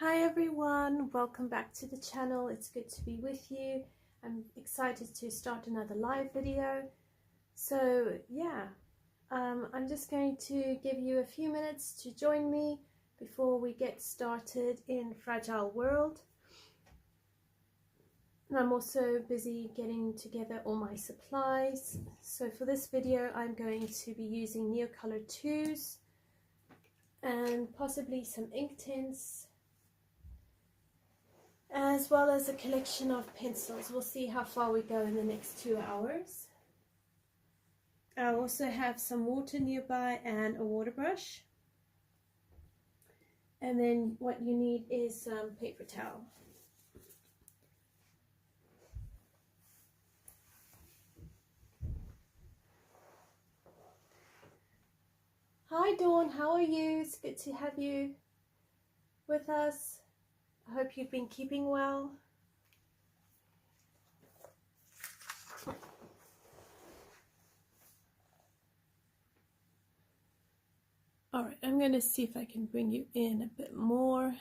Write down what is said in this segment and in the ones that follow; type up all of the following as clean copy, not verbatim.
Hi everyone, welcome back to the channel. It's good to be with you. I'm excited to start another live video. So yeah, I'm just going to give you a few minutes to join me before we get started in Fragile World. And I'm also busy getting together all my supplies. So for this video I'm going to be using Neocolor IIs and possibly some Inktense, as well as a collection of pencils. We'll see how far we go in the next 2 hours. I also have some water nearby and a water brush. And then what you need is some paper towel. Hi Dawn, how are you? It's good to have you with us. I hope you've been keeping well. All right, I'm going to see if I can bring you in a bit more.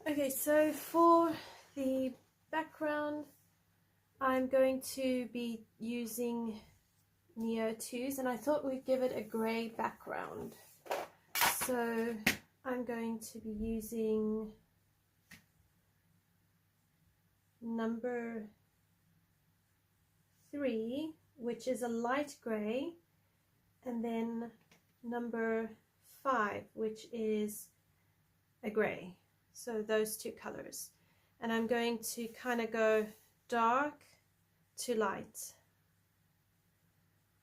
Okay, so for the background, I'm going to be using Neo IIs, and I thought we'd give it a grey background. So I'm going to be using number 3, which is a light grey, and then number 5, which is a grey. So those two colors. And I'm going to kind of go dark to light.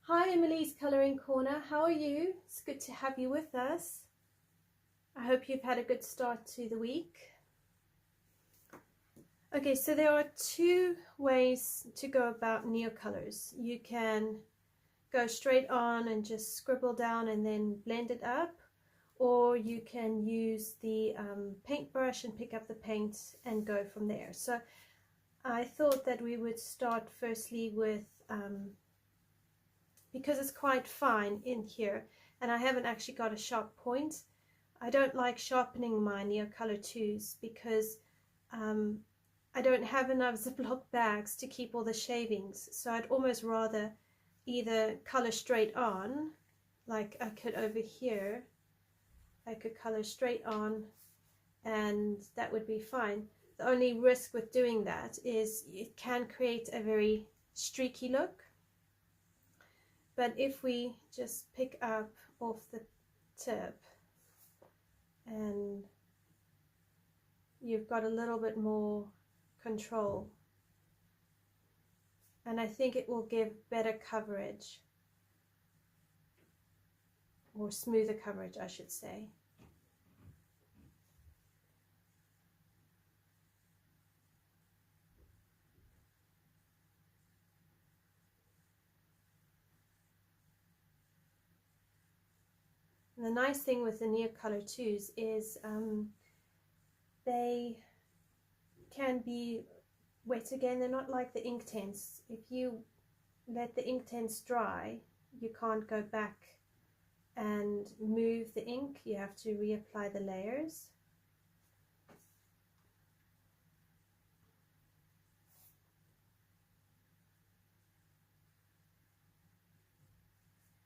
Hi Emily's Colouring Corner, how are you? It's good to have you with us. I hope you've had a good start to the week. Okay, so there are 2 ways to go about Neocolors. You can go straight on and just scribble down and then blend it up, or you can use the paintbrush and pick up the paint and go from there. So I thought that we would start firstly with, because it's quite fine in here and I haven't actually got a sharp point, I don't like sharpening my Neocolor IIs because I don't have enough Ziploc bags to keep all the shavings. So I'd almost rather either color straight on, like I could over here, I could color straight on and that would be fine. The only risk with doing that is it can create a very streaky look. But if we just pick up off the tip and you've got a little bit more control, and I think it will give better coverage, or smoother coverage I should say. And the nice thing with the Neocolor IIs is they can be wet again. They're not like the Inktense. If you let the Inktense dry, you can't go back and move the ink. You have to reapply the layers.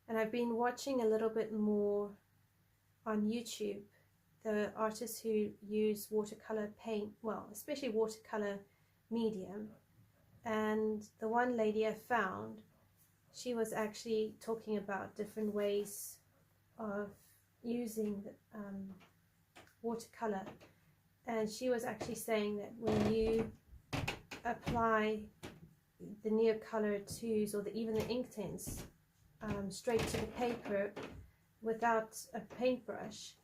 And I've been watching a little bit more on YouTube, the artists who use watercolor paint, well, especially watercolor medium. And the one lady I found, she was actually talking about different ways of using watercolor. And she was actually saying that when you apply the Neocolor IIs, or even the Inktense, straight to the paper without a paintbrush,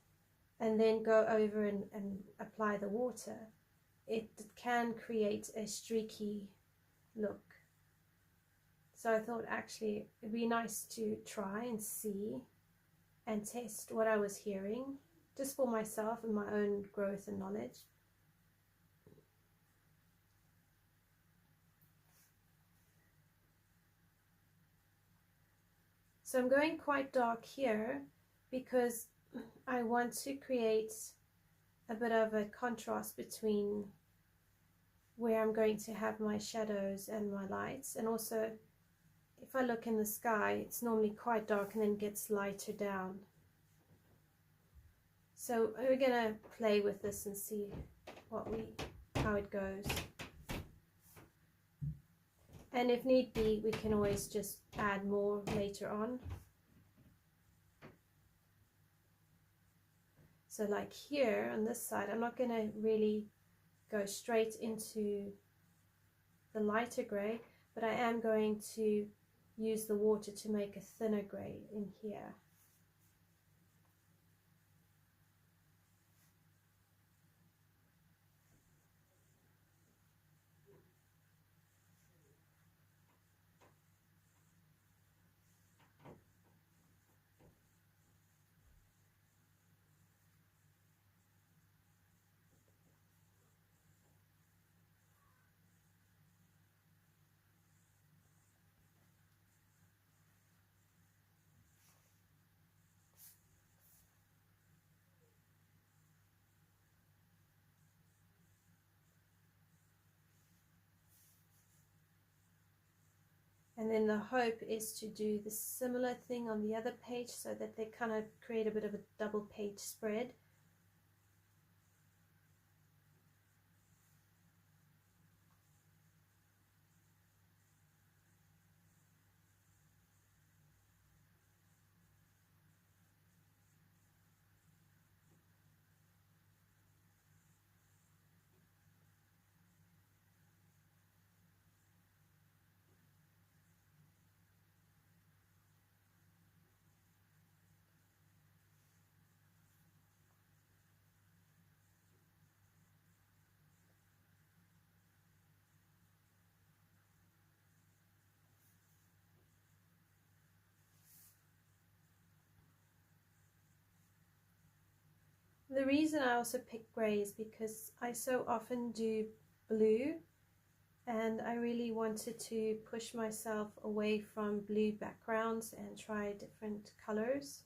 and then go over and apply the water, it can create a streaky look. So I thought actually it'd be nice to try and see and test what I was hearing, just for myself and my own growth and knowledge. So I'm going quite dark here because I want to create a bit of a contrast between where I'm going to have my shadows and my lights. And also, if I look in the sky, it's normally quite dark and then gets lighter down. So we're going to play with this and see how it goes. And if need be, we can always just add more later on. So like here on this side, I'm not going to really go straight into the lighter grey, but I am going to use the water to make a thinner grey in here. And then the hope is to do the similar thing on the other page so that they kind of create a bit of a double page spread. The reason I also pick grey is because I so often do blue, and I really wanted to push myself away from blue backgrounds and try different colors.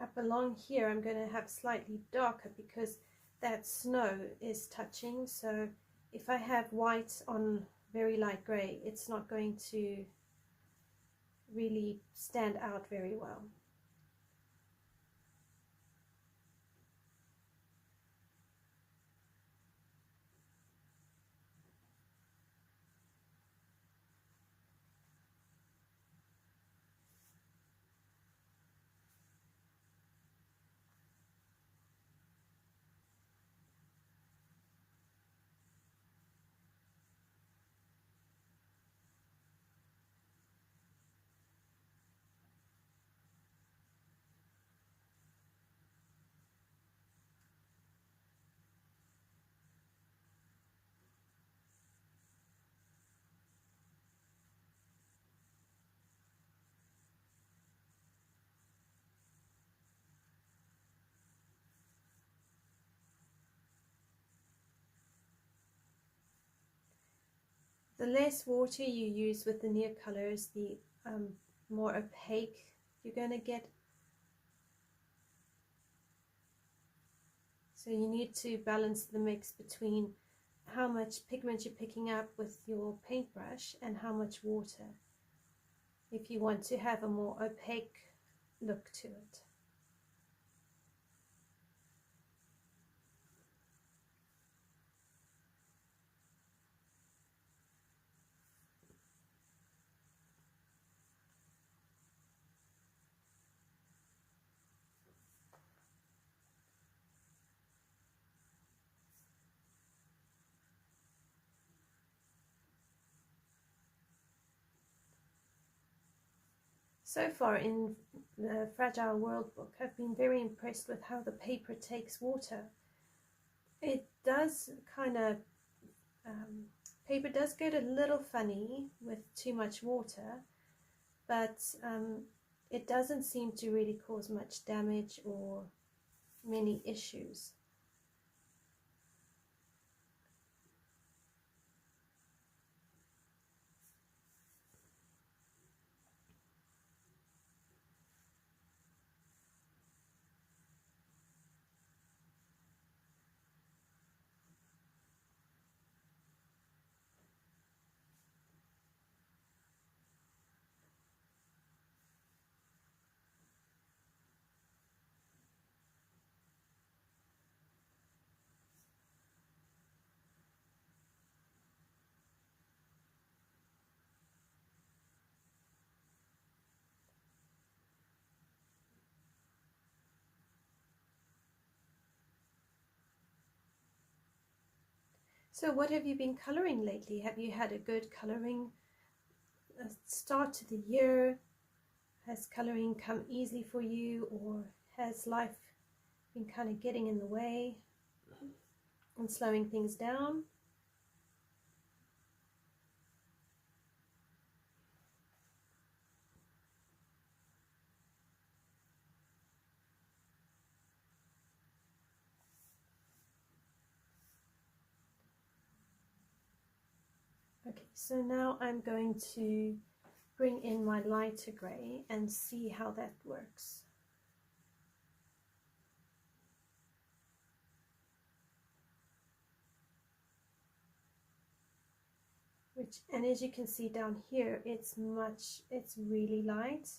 Up along here I'm going to have slightly darker because that snow is touching, so if I have white on very light grey, it's not going to really stand out very well. The less water you use with the Neocolors, the more opaque you're going to get. So you need to balance the mix between how much pigment you're picking up with your paintbrush and how much water, if you want to have a more opaque look to it. So far in the Fragile World book, I've been very impressed with how the paper takes water. It does kind of, paper does get a little funny with too much water, but it doesn't seem to really cause much damage or many issues. So what have you been coloring lately? Have you had a good coloring start to the year? Has coloring come easily for you, or has life been kind of getting in the way and slowing things down? Okay, so now I'm going to bring in my lighter grey and see how that works. And as you can see down here, it's really light.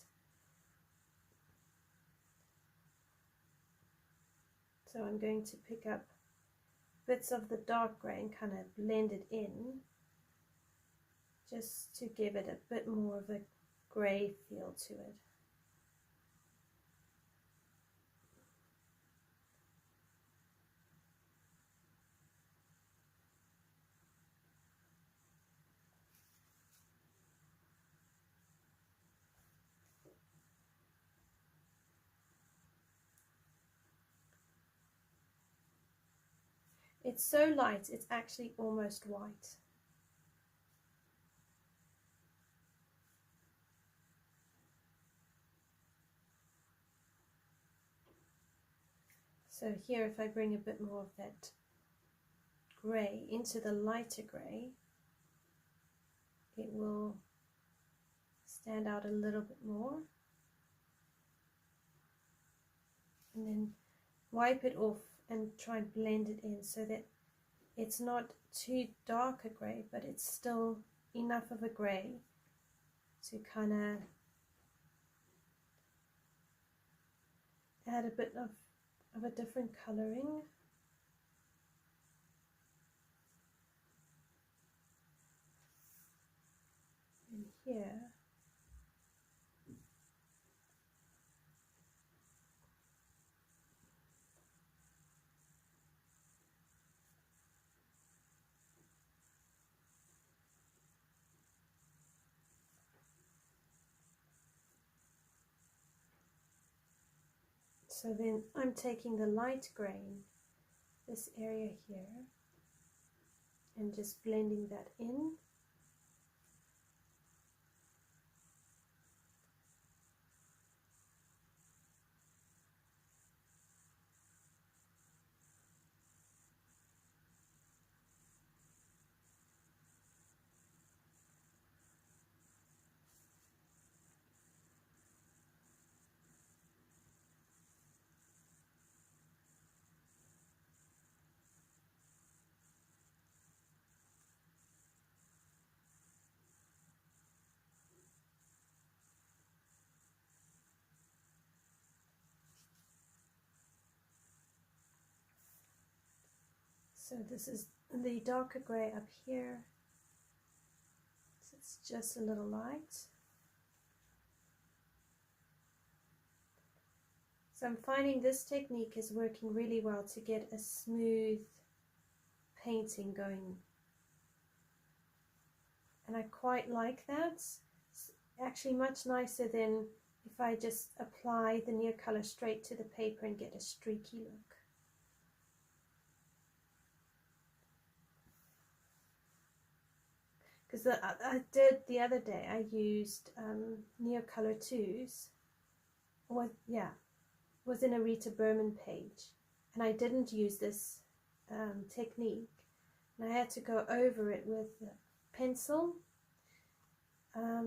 So I'm going to pick up bits of the dark grey and kind of blend it in, just to give it a bit more of a grey feel to it. It's so light, it's actually almost white. So here, if I bring a bit more of that grey into the lighter grey, it will stand out a little bit more. And then wipe it off and try and blend it in so that it's not too dark a grey, but it's still enough of a grey to kind of add a bit of a different colouring. And here, so then I'm taking the light grey, this area here, and just blending that in. So this is the darker grey up here, so it's just a little light. So I'm finding this technique is working really well to get a smooth painting going. And I quite like that. It's actually much nicer than if I just apply the Neocolor straight to the paper and get a streaky look. Because I did the other day, I used Neocolor IIs was in a Rita Berman page, and I didn't use this technique, and I had to go over it with a pencil.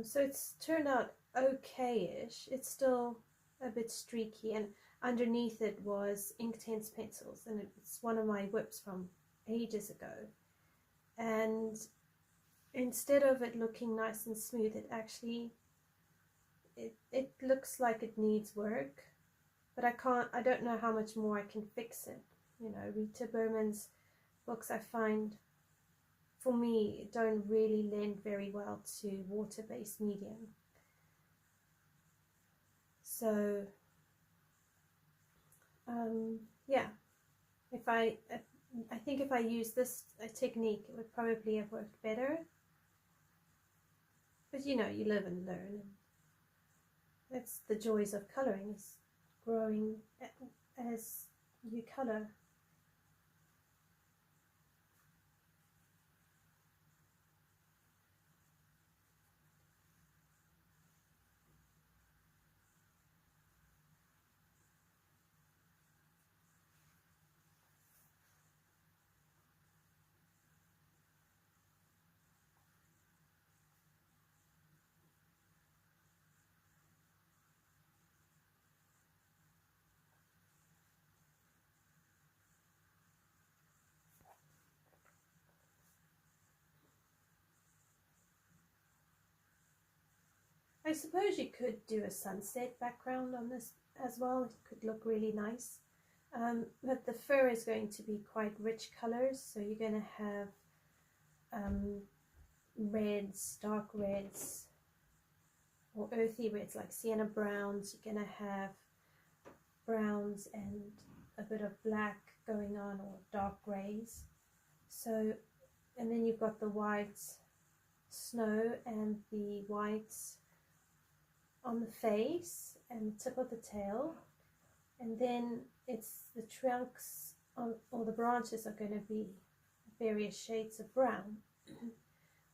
So it's turned out okay-ish. It's still a bit streaky, and underneath it was Inktense Pencils, and it's one of my whips from ages ago. And instead of it looking nice and smooth, it actually it looks like it needs work, but I don't know how much more I can fix it. You know, Rita Berman's books, I find, for me, don't really lend very well to water-based medium. So yeah, I think if I use this technique, it would probably have worked better. But you know, you live and learn. That's the joys of colouring, is growing as you colour. I suppose you could do a sunset background on this as well. It could look really nice. But the fur is going to be quite rich colors, so you're going to have reds, dark reds, or earthy reds like sienna browns. You're going to have browns and a bit of black going on, or dark grays. So, and then you've got the white snow and the whites on the face and the tip of the tail, and then it's the trunks or the branches are going to be various shades of brown.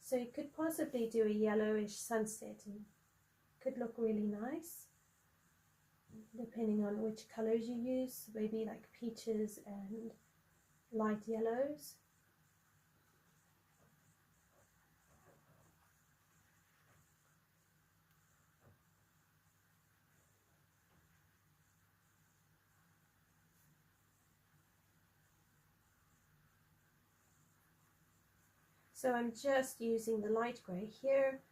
So you could possibly do a yellowish sunset, and it could look really nice depending on which colors you use, maybe like peaches and light yellows. So I'm just using the light grey here.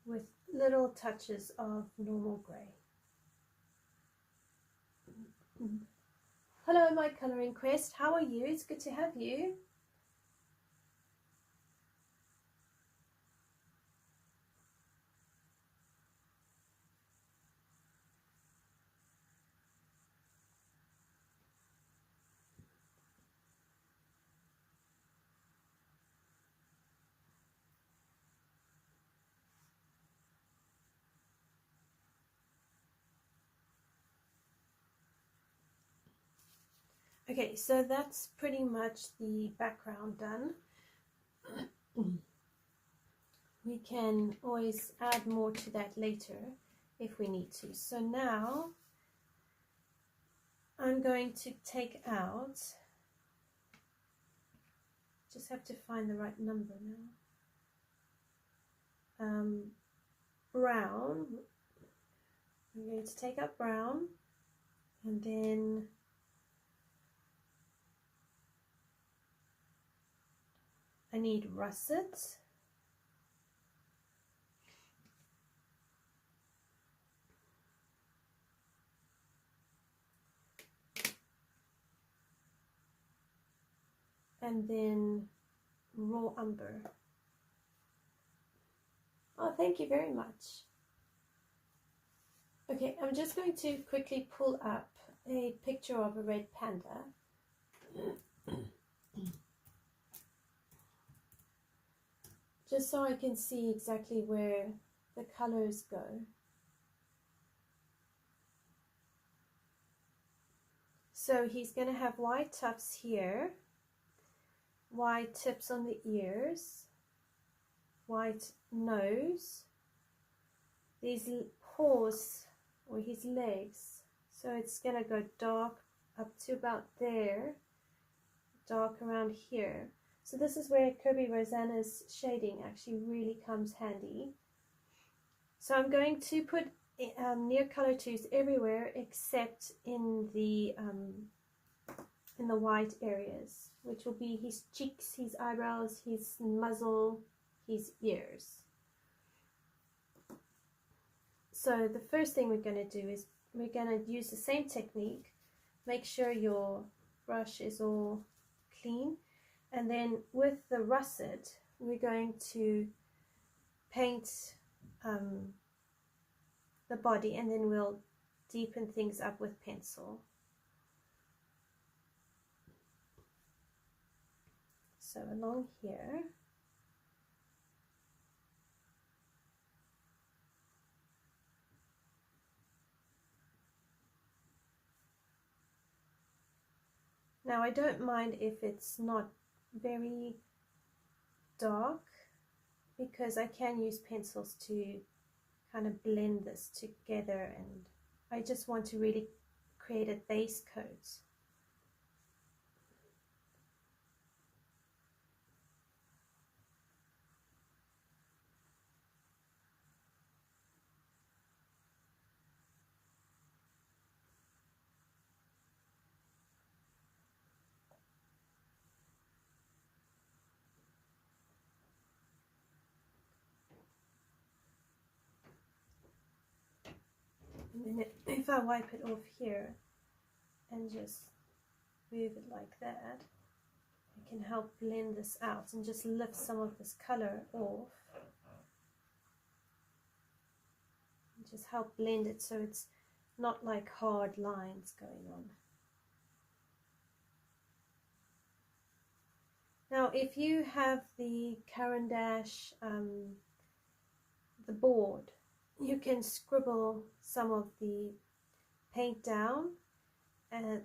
With little touches of normal grey. Hello, my colouring quest. How are you? It's good to have you. Okay, so that's pretty much the background done. We can always add more to that later if we need to. So now I'm going to take out, just have to find the right number now, brown. I'm going to take out brown, and then I need russet, and then raw umber. Oh, thank you very much. Okay, I'm just going to quickly pull up a picture of a red panda. Just so I can see exactly where the colors go. So he's going to have white tufts here, white tips on the ears, white nose, these paws or his legs. So it's going to go dark up to about there, dark around here. So this is where Kerby Rosanes shading actually really comes handy. So I'm going to put Neocolor IIs everywhere except in the white areas, which will be his cheeks, his eyebrows, his muzzle, his ears. So the first thing we're going to do is we're going to use the same technique. Make sure your brush is all clean, and then with the russet we're going to paint the body, and then we'll deepen things up with pencil. So along here, now I don't mind if it's not very dark, because I can use pencils to kind of blend this together, and I just want to really create a base coat. And then if I wipe it off here and just move it like that, I can help blend this out and just lift some of this color off. And just help blend it so it's not like hard lines going on. Now if you have the Caran d'Ache, the board, you can scribble some of the paint down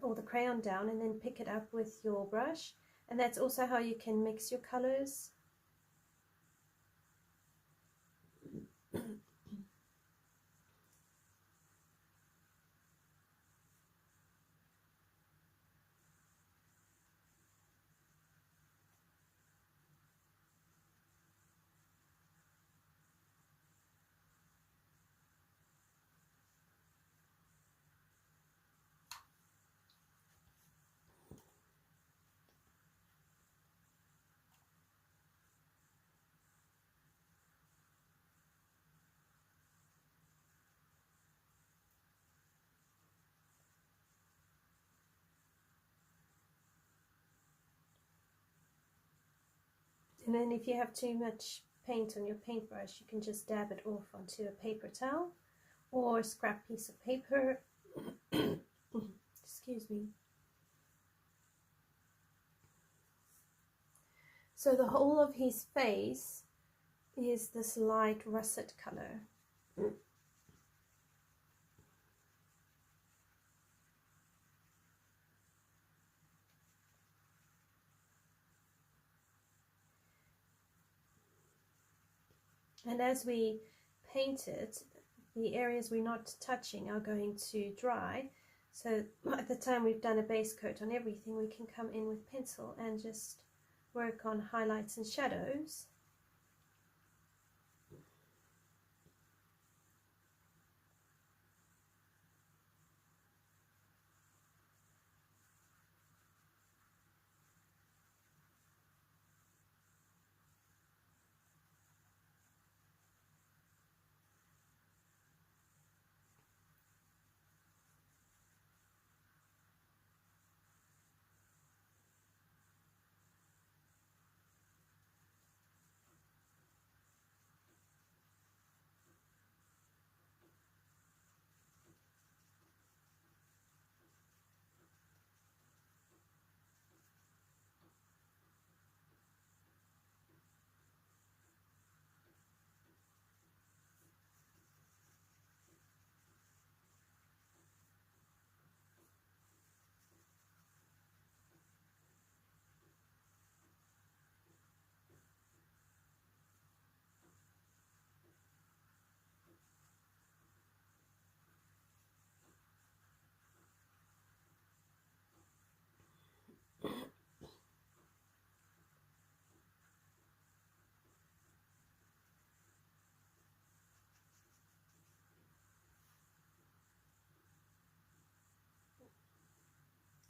or the crayon down, and then pick it up with your brush, and that's also how you can mix your colors. And then if you have too much paint on your paintbrush, you can just dab it off onto a paper towel or a scrap piece of paper. Excuse me. So the whole of his face is this light russet color. And as we paint it, the areas we're not touching are going to dry. So by the time we've done a base coat on everything, we can come in with pencil and just work on highlights and shadows.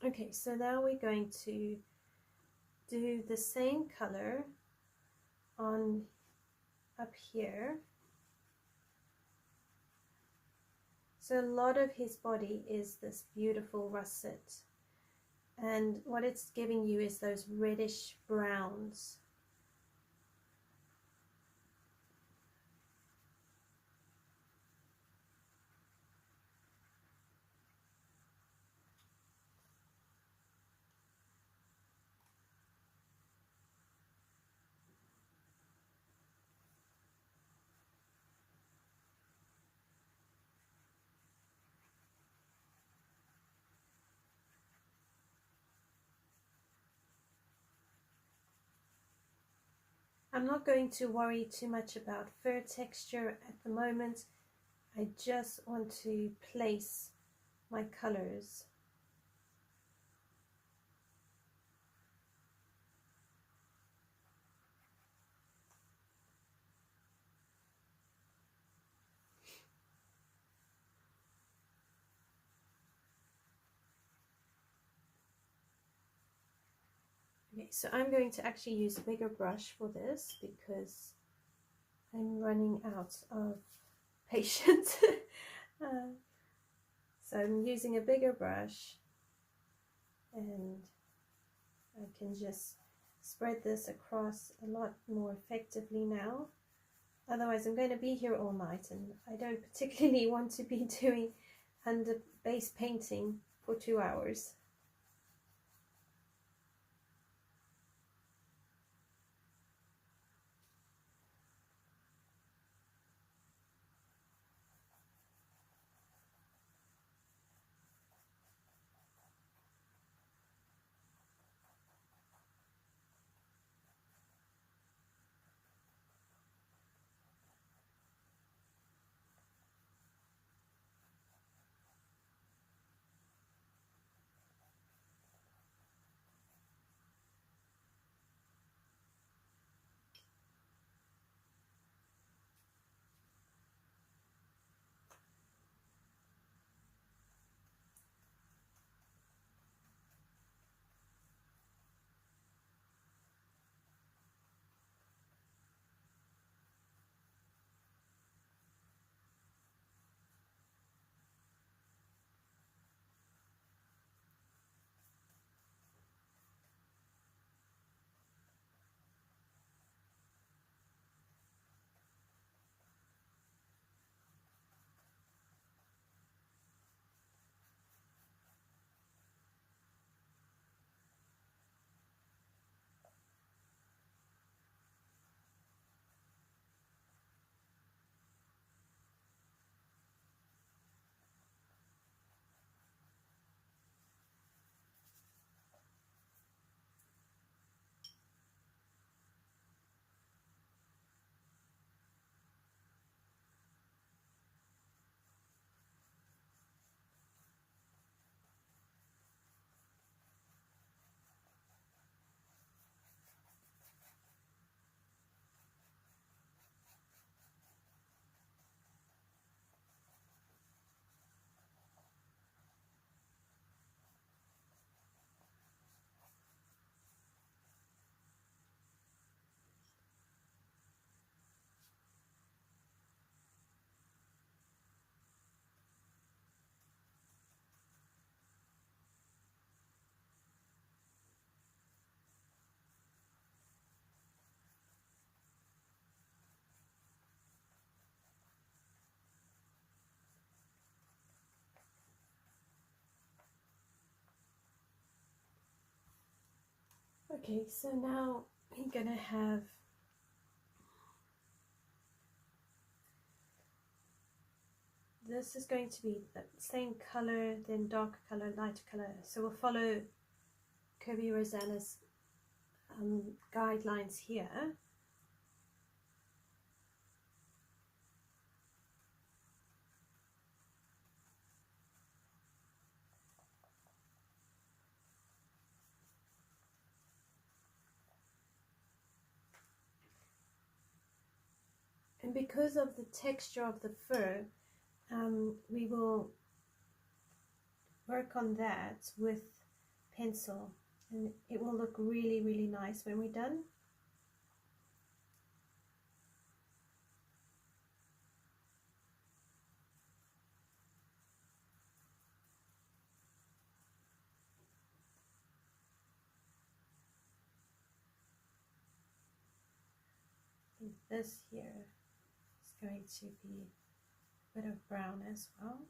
Okay, so now we're going to do the same color on up here. So a lot of his body is this beautiful russet, and what it's giving you is those reddish browns. I'm not going to worry too much about fur texture at the moment. I just want to place my colors. Okay, so I'm going to actually use a bigger brush for this because I'm running out of patience. So I'm using a bigger brush, and I can just spread this across a lot more effectively now. Otherwise I'm going to be here all night, and I don't particularly want to be doing under base painting for 2 hours. Okay, so now we're gonna have this is going to be the same color, then dark color, light color. So we'll follow Kerby Rosanes guidelines here. And because of the texture of the fur, we will work on that with pencil, and it will look really, really nice when we're done. This here is going to be a bit of brown as well.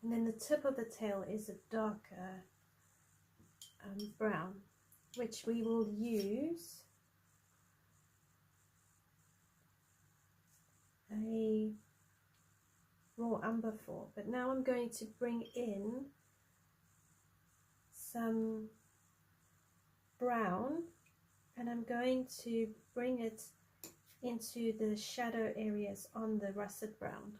And then the tip of the tail is a darker brown, which we will use a raw umber for. But now I'm going to bring in some brown, and I'm going to bring it into the shadow areas on the russet brown.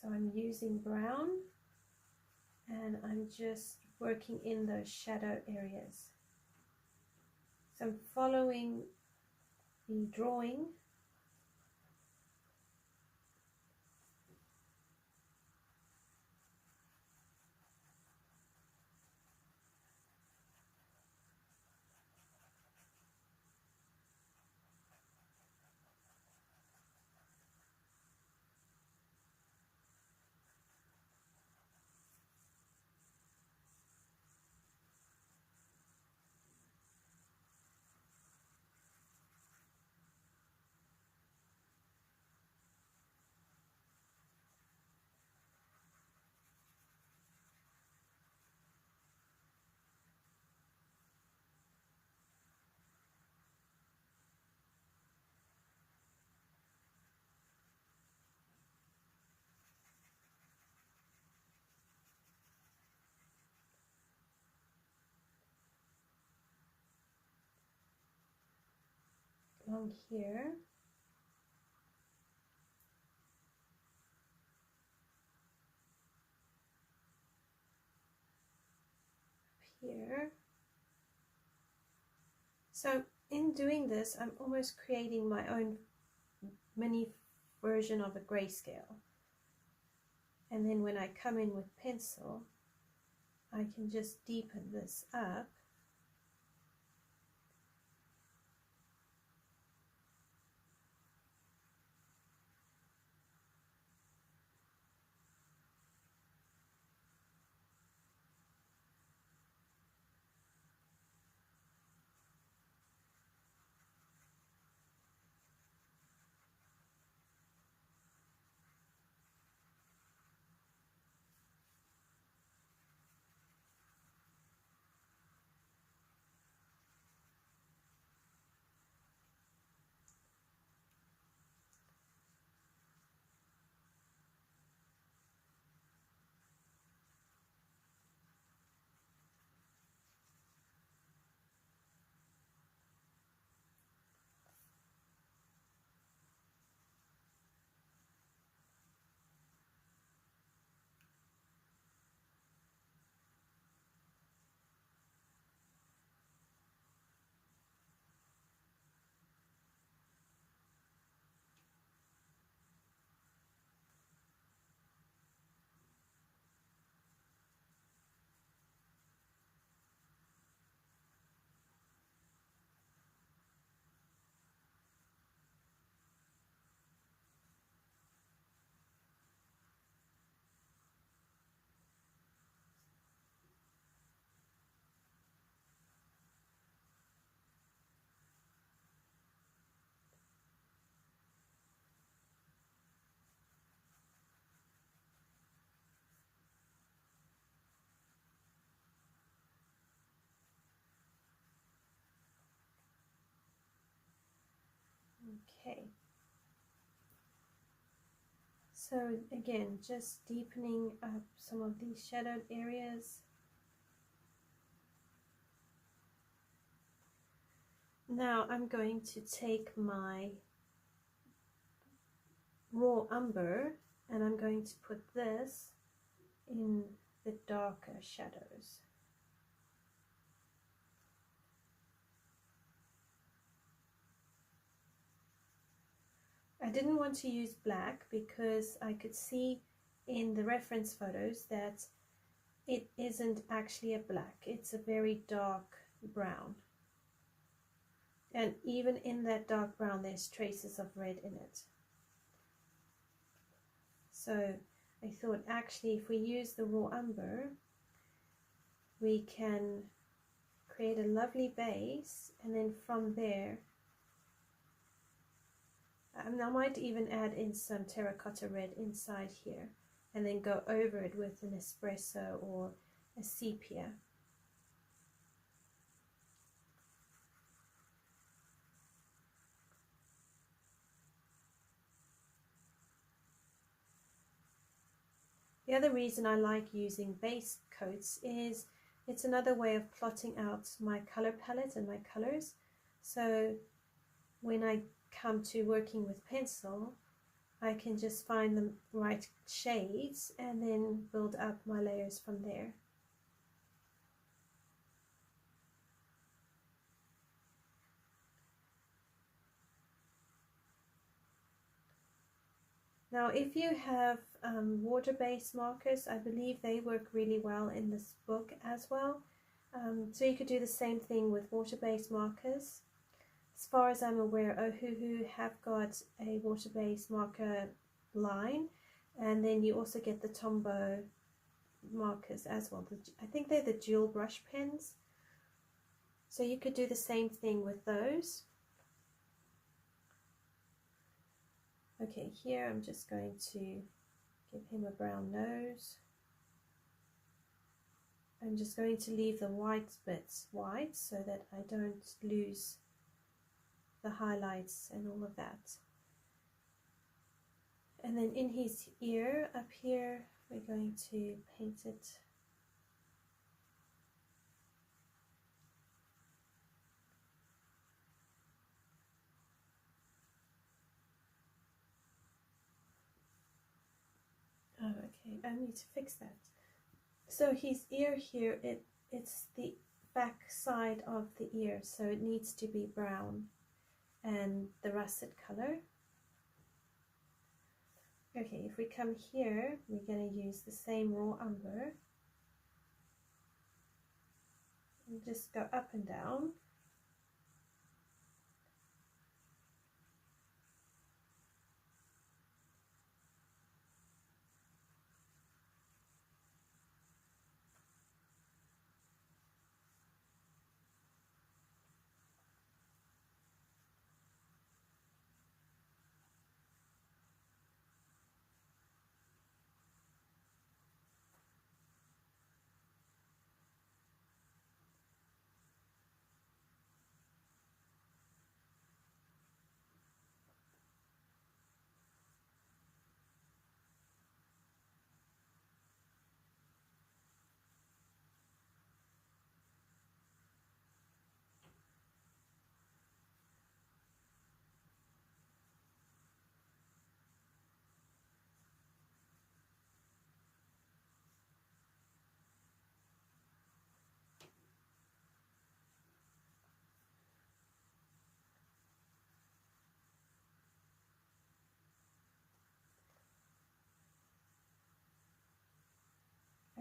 So I'm using brown, and I'm just working in those shadow areas. So I'm following the drawing. Along here, here. So in doing this, I'm almost creating my own mini version of a grayscale. And then when I come in with pencil, I can just deepen this up. Okay. So again, just deepening up some of these shadowed areas. Now I'm going to take my raw umber and I'm going to put this in the darker shadows. I didn't want to use black because I could see in the reference photos that it isn't actually a black, it's a very dark brown. And even in that dark brown there's traces of red in it. So I thought actually if we use the raw umber we can create a lovely base, and then from there I might even add in some terracotta red inside here and then go over it with an espresso or a sepia. The other reason I like using base coats is it's another way of plotting out my color palette and my colors. So when I come to working with pencil, I can just find the right shades and then build up my layers from there. Now if you have water-based markers, I believe they work really well in this book as well. So you could do the same thing with water-based markers. As far as I'm aware, Ohuhu have got a water-based marker line, and then you also get the Tombow markers as well. I think they're the dual brush pens. So you could do the same thing with those. Okay, here I'm just going to give him a brown nose. I'm just going to leave the white bits white so that I don't lose the highlights and all of that. And then in his ear up here we're going to paint it okay, I need to fix that. So his ear here, it's the back side of the ear, so it needs to be brown and the russet color. Okay, if we come here, we're going to use the same raw umber and just go up and down.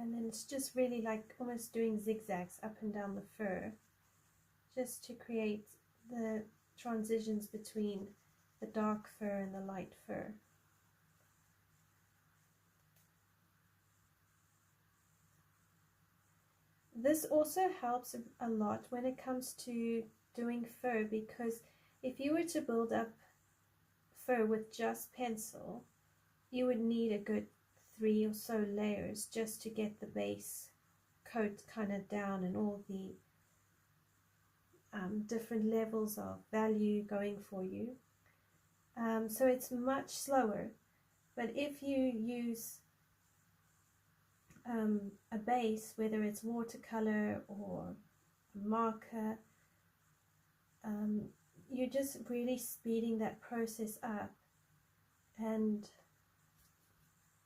And then it's just really like almost doing zigzags up and down the fur, just to create the transitions between the dark fur and the light fur. This also helps a lot when it comes to doing fur, because if you were to build up fur with just pencil, you would need a good 3 or so layers just to get the base coat kind of down and all the different levels of value going for you. So it's much slower. But if you use a base, whether it's watercolor or marker, you're just really speeding that process up, and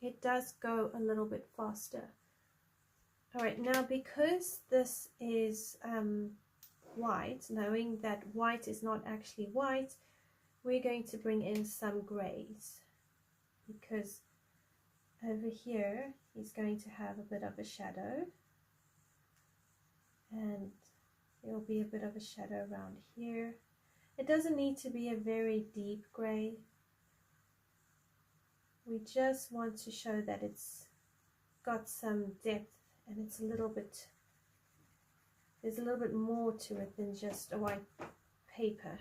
it does go a little bit faster. Alright, now because this is white, knowing that white is not actually white, we're going to bring in some grays, because over here he's going to have a bit of a shadow, and there will be a bit of a shadow around here. It doesn't need to be a very deep gray. We just want to show that it's got some depth, and it's a little bit, there's a little bit more to it than just a white paper.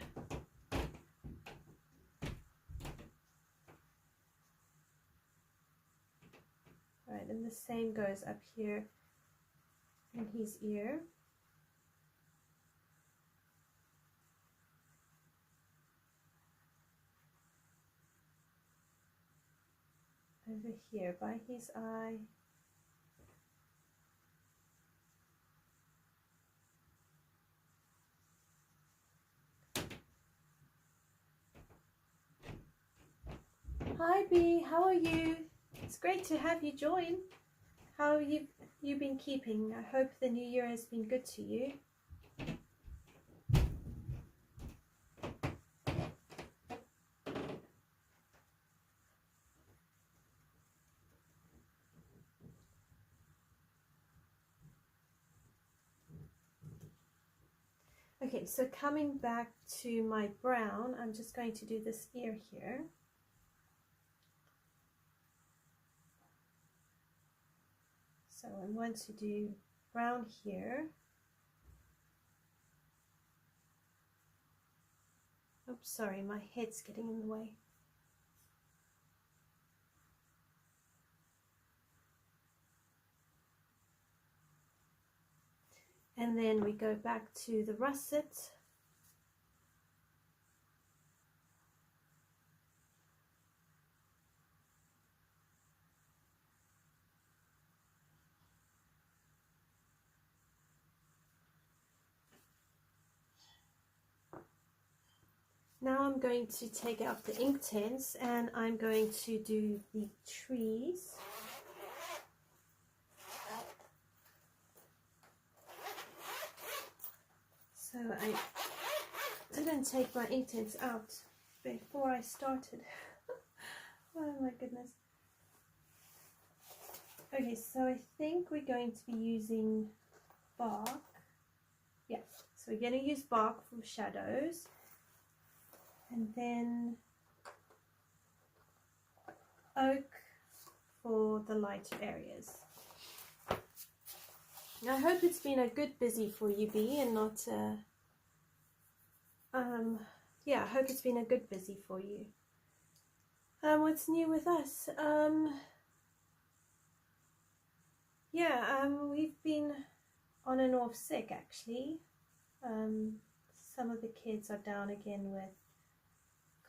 Alright, and the same goes up here in his ear. Over here by his eye. Hi B, how are you? It's great to have you join. How have you been keeping? I hope the new year has been good to you. Okay, so coming back to my brown, I'm just going to do this ear here. So I want to do brown here. Oops, sorry, my head's getting in the way. And then we go back to the russet. Now I'm going to take out the Inktense, and I'm going to do the trees. So I didn't take my Inktense out before I started. Oh my goodness. Okay, so I think we're going to be using bark. Yeah, so we're going to use bark for shadows. And then oak for the lighter areas. I hope it's been a good busy for you, B, and not yeah, I hope it's been a good busy for you. What's new with us? Yeah, we've been on and off sick actually. Some of the kids are down again with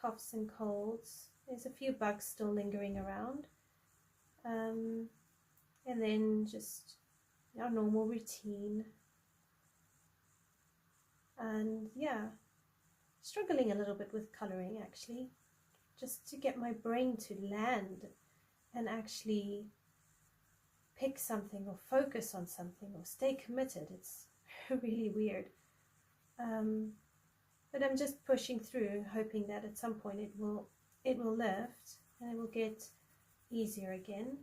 coughs and colds. There's a few bugs still lingering around. And then just our normal routine. And yeah, struggling a little bit with coloring actually, just to get my brain to land and actually pick something or focus on something or stay committed. It's really weird. But I'm just pushing through, hoping that at some point it will lift and it will get easier again.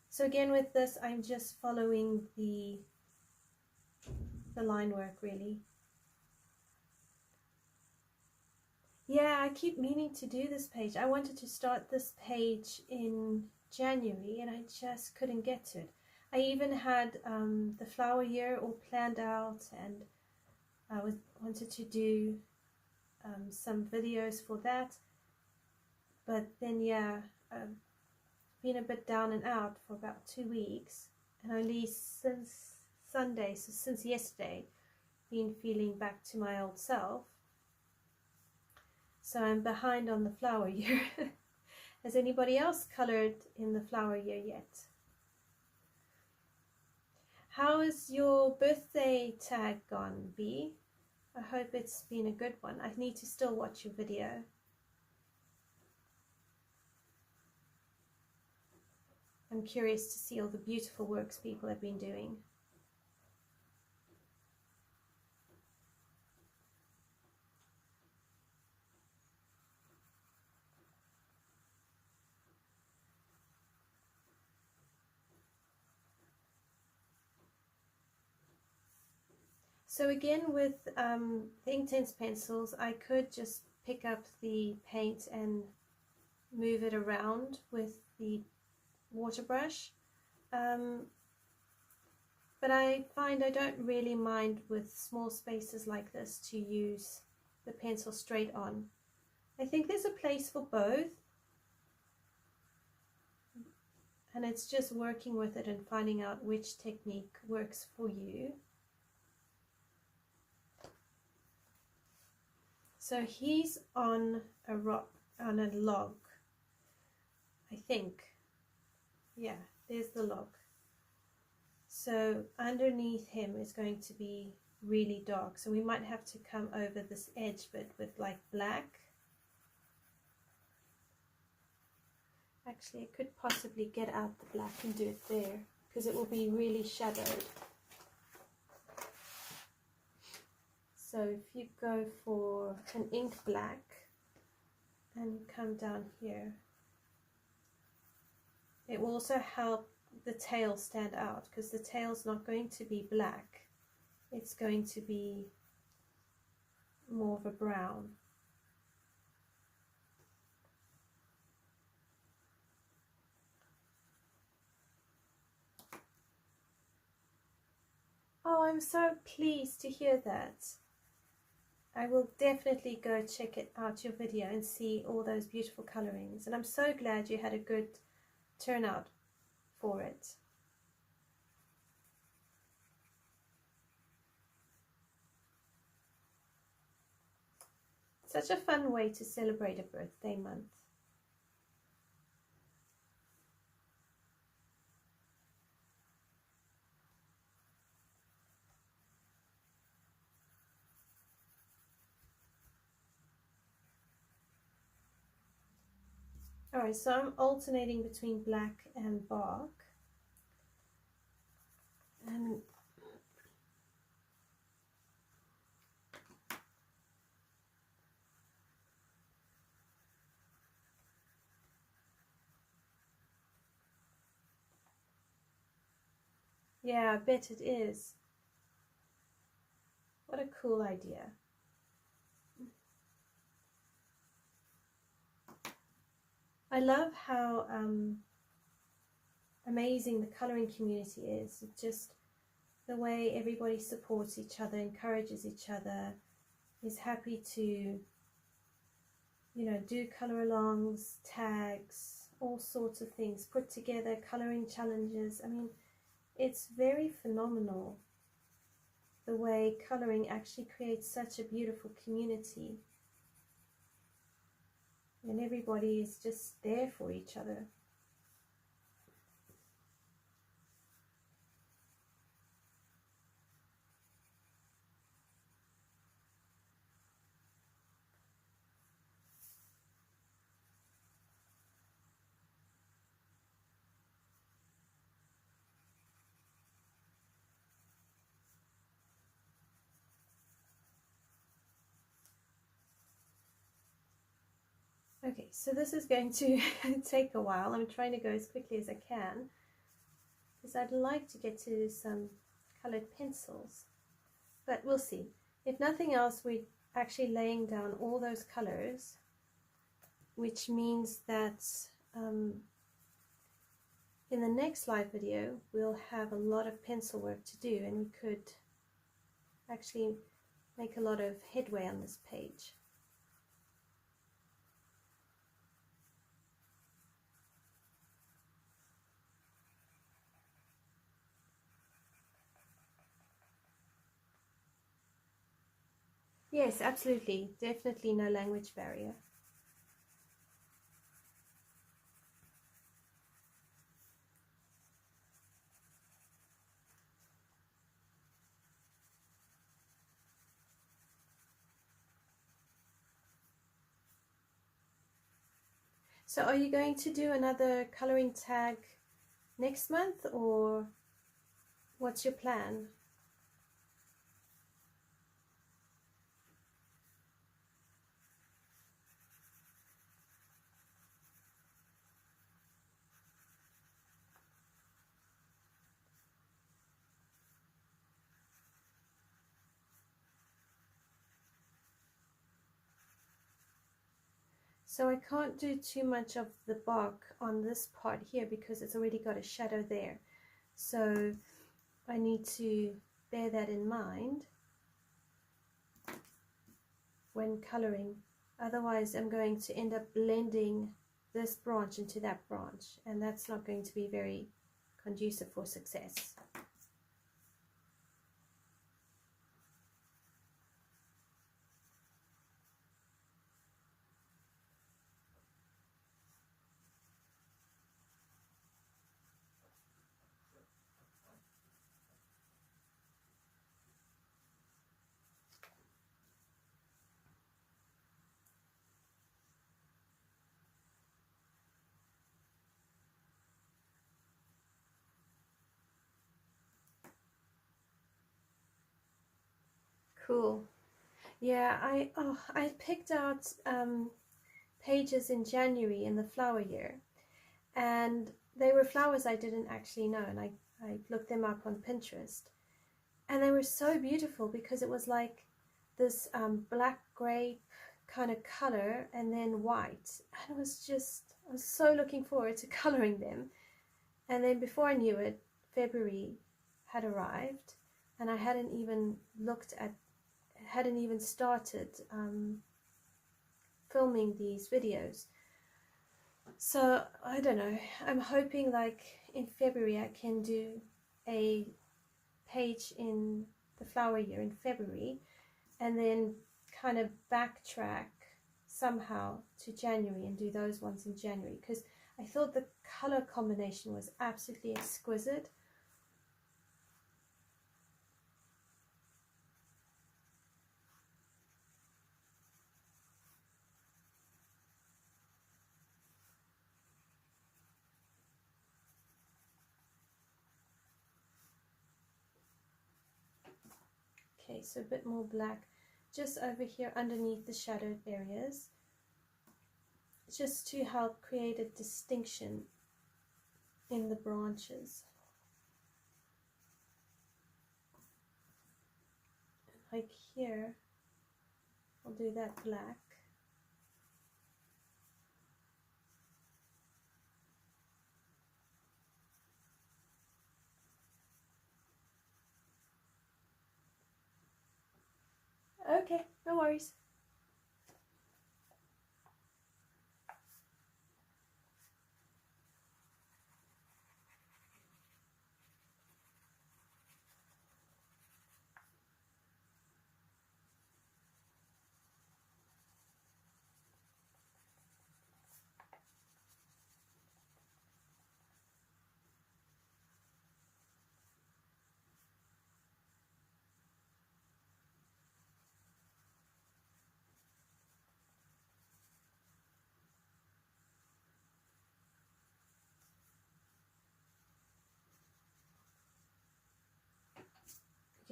So again with this, I'm just following the line work really. Yeah, I keep meaning to do this page. I wanted to start this page in January and I just couldn't get to it. I even had the flower year all planned out, and I wanted to do some videos for that. But then yeah, I've been a bit down and out for about 2 weeks, and only since Sunday, so since yesterday, been feeling back to my old self. So I'm behind on the flower year. Has anybody else colored in the flower year yet? How is your birthday tag gone, B? I hope it's been a good one. I need to still watch your video. I'm curious to see all the beautiful works people have been doing. So again, with the Inktense pencils, I could just pick up the paint and move it around with the water brush, but I find I don't really mind with small spaces like this to use the pencil straight on. I think there's a place for both, and it's just working with it and finding out which technique works for you. So he's on a rock, on a log, I think. Yeah, there's the log. So underneath him is going to be really dark. So we might have to come over this edge bit with like black. Actually, I could possibly get out the black and do it there because it will be really shadowed. So if you go for an ink black and come down here, it will also help the tail stand out because the tail's not going to be black. It's going to be more of a brown. Oh, I'm so pleased to hear that. I will definitely go check it out, your video, and see all those beautiful colorings. And I'm so glad you had a good turnout for it. Such a fun way to celebrate a birthday month. Alright, so I'm alternating between black and bark. And yeah, I bet it is. What a cool idea. I love how amazing the coloring community is. Just the way everybody supports each other, encourages each other, is happy to, you know, do color alongs, tags, all sorts of things, put together coloring challenges. I mean, it's very phenomenal the way coloring actually creates such a beautiful community. And everybody is just there for each other. Okay, so this is going to take a while. I'm trying to go as quickly as I can because I'd like to get to some colored pencils, but we'll see. If nothing else, we're actually laying down all those colors, which means that in the next live video we'll have a lot of pencil work to do, and we could actually make a lot of headway on this page. Yes, absolutely. Definitely no language barrier. So are you going to do another coloring tag next month, or what's your plan? So I can't do too much of the bark on this part here because it's already got a shadow there. So I need to bear that in mind when coloring. Otherwise I'm going to end up blending this branch into that branch, and that's not going to be very conducive for success. Cool. Yeah, I picked out pages in January in the flower year, and they were flowers I didn't actually know, and I looked them up on Pinterest, and they were so beautiful because it was like this black grape kind of color and then white, and I was so looking forward to coloring them. And then before I knew it, February had arrived, and I hadn't even started filming these videos. So I don't know, I'm hoping like in February I can do a page in the flower year in February, and then kind of backtrack somehow to January and do those ones in January, because I thought the color combination was absolutely exquisite. Okay, so a bit more black just over here underneath the shadowed areas, just to help create a distinction in the branches. Like here, I'll do that black. Okay, no worries.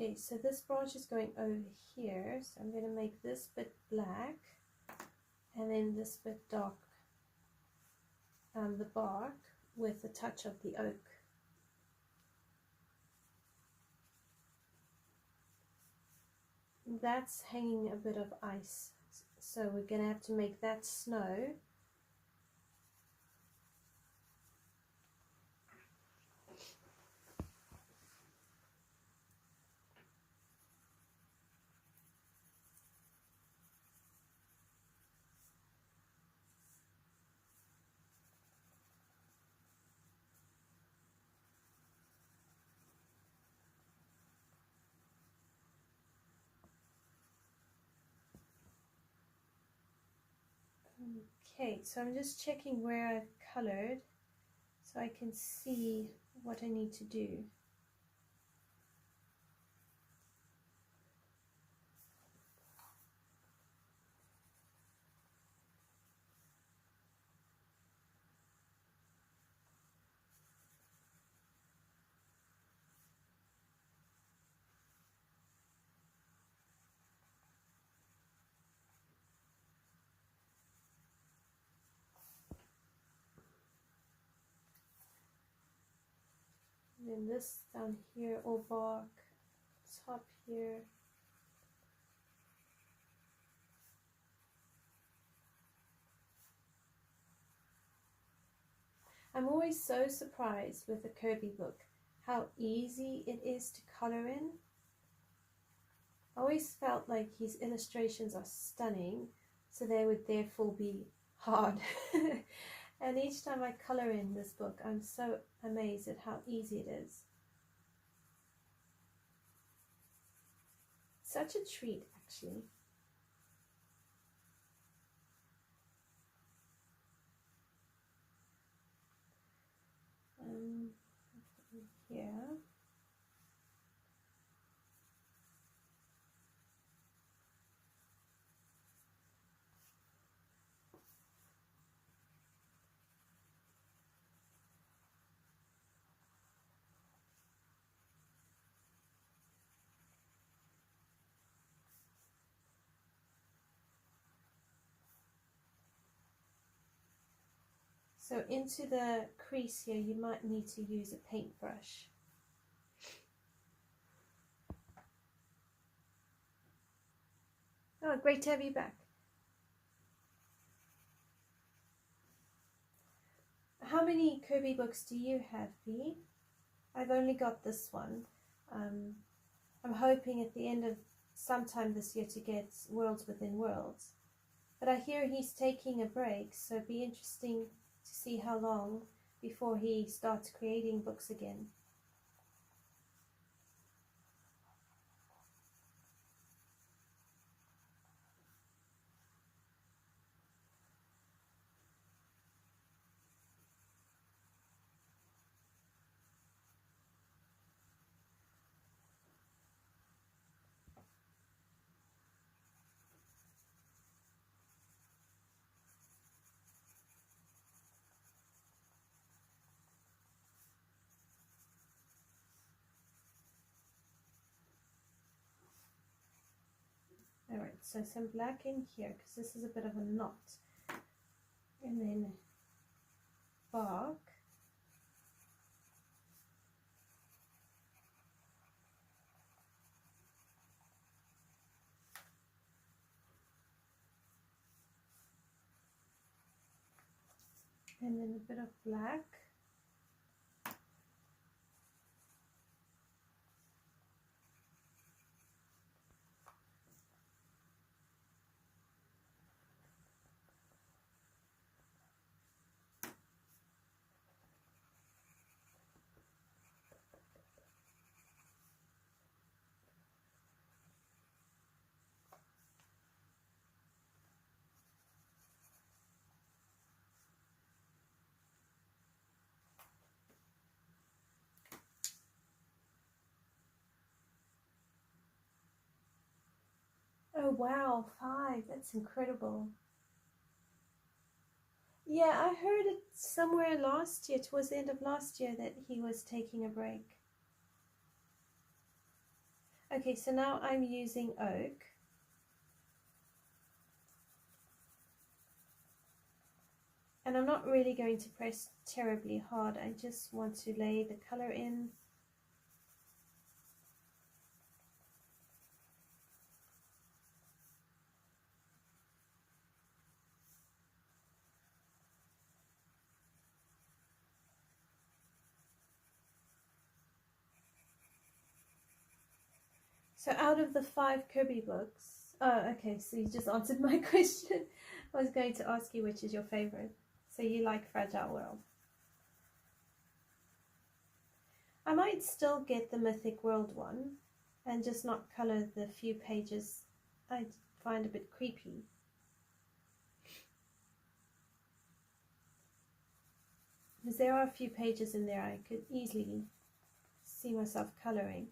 Okay, so this branch is going over here, so I'm going to make this bit black and then this bit dark, the bark with a touch of the oak. That's hanging a bit of ice, so we're going to have to make that snow. Okay, so I'm just checking where I've colored so I can see what I need to do. And then this down here, all bark, top here. I'm always so surprised with a Kerby book how easy it is to color in. I always felt like his illustrations are stunning, so they would therefore be hard. And each time I color in this book, I'm so amazed at how easy it is. Such a treat, actually. Here. So into the crease here, you might need to use a paintbrush. Oh, great to have you back. How many Kerby books do you have, Bea? I've only got this one. I'm hoping at the end of sometime this year to get Worlds Within Worlds. But I hear he's taking a break, so it'd be interesting to see how long before he starts creating books again. Alright, so some black in here because this is a bit of a knot. And then bark. And then a bit of black. Oh wow, 5, that's incredible. Yeah, I heard it somewhere last year, towards the end of last year, that he was taking a break. Okay, so now I'm using Ochre. And I'm not really going to press terribly hard, I just want to lay the color in. So out of the 5 Kerby books, oh, okay, so you just answered my question. I was going to ask you which is your favorite. So you like Fragile World. I might still get the Mythic World one and just not color the few pages I find a bit creepy. because there are a few pages in there I could easily see myself coloring.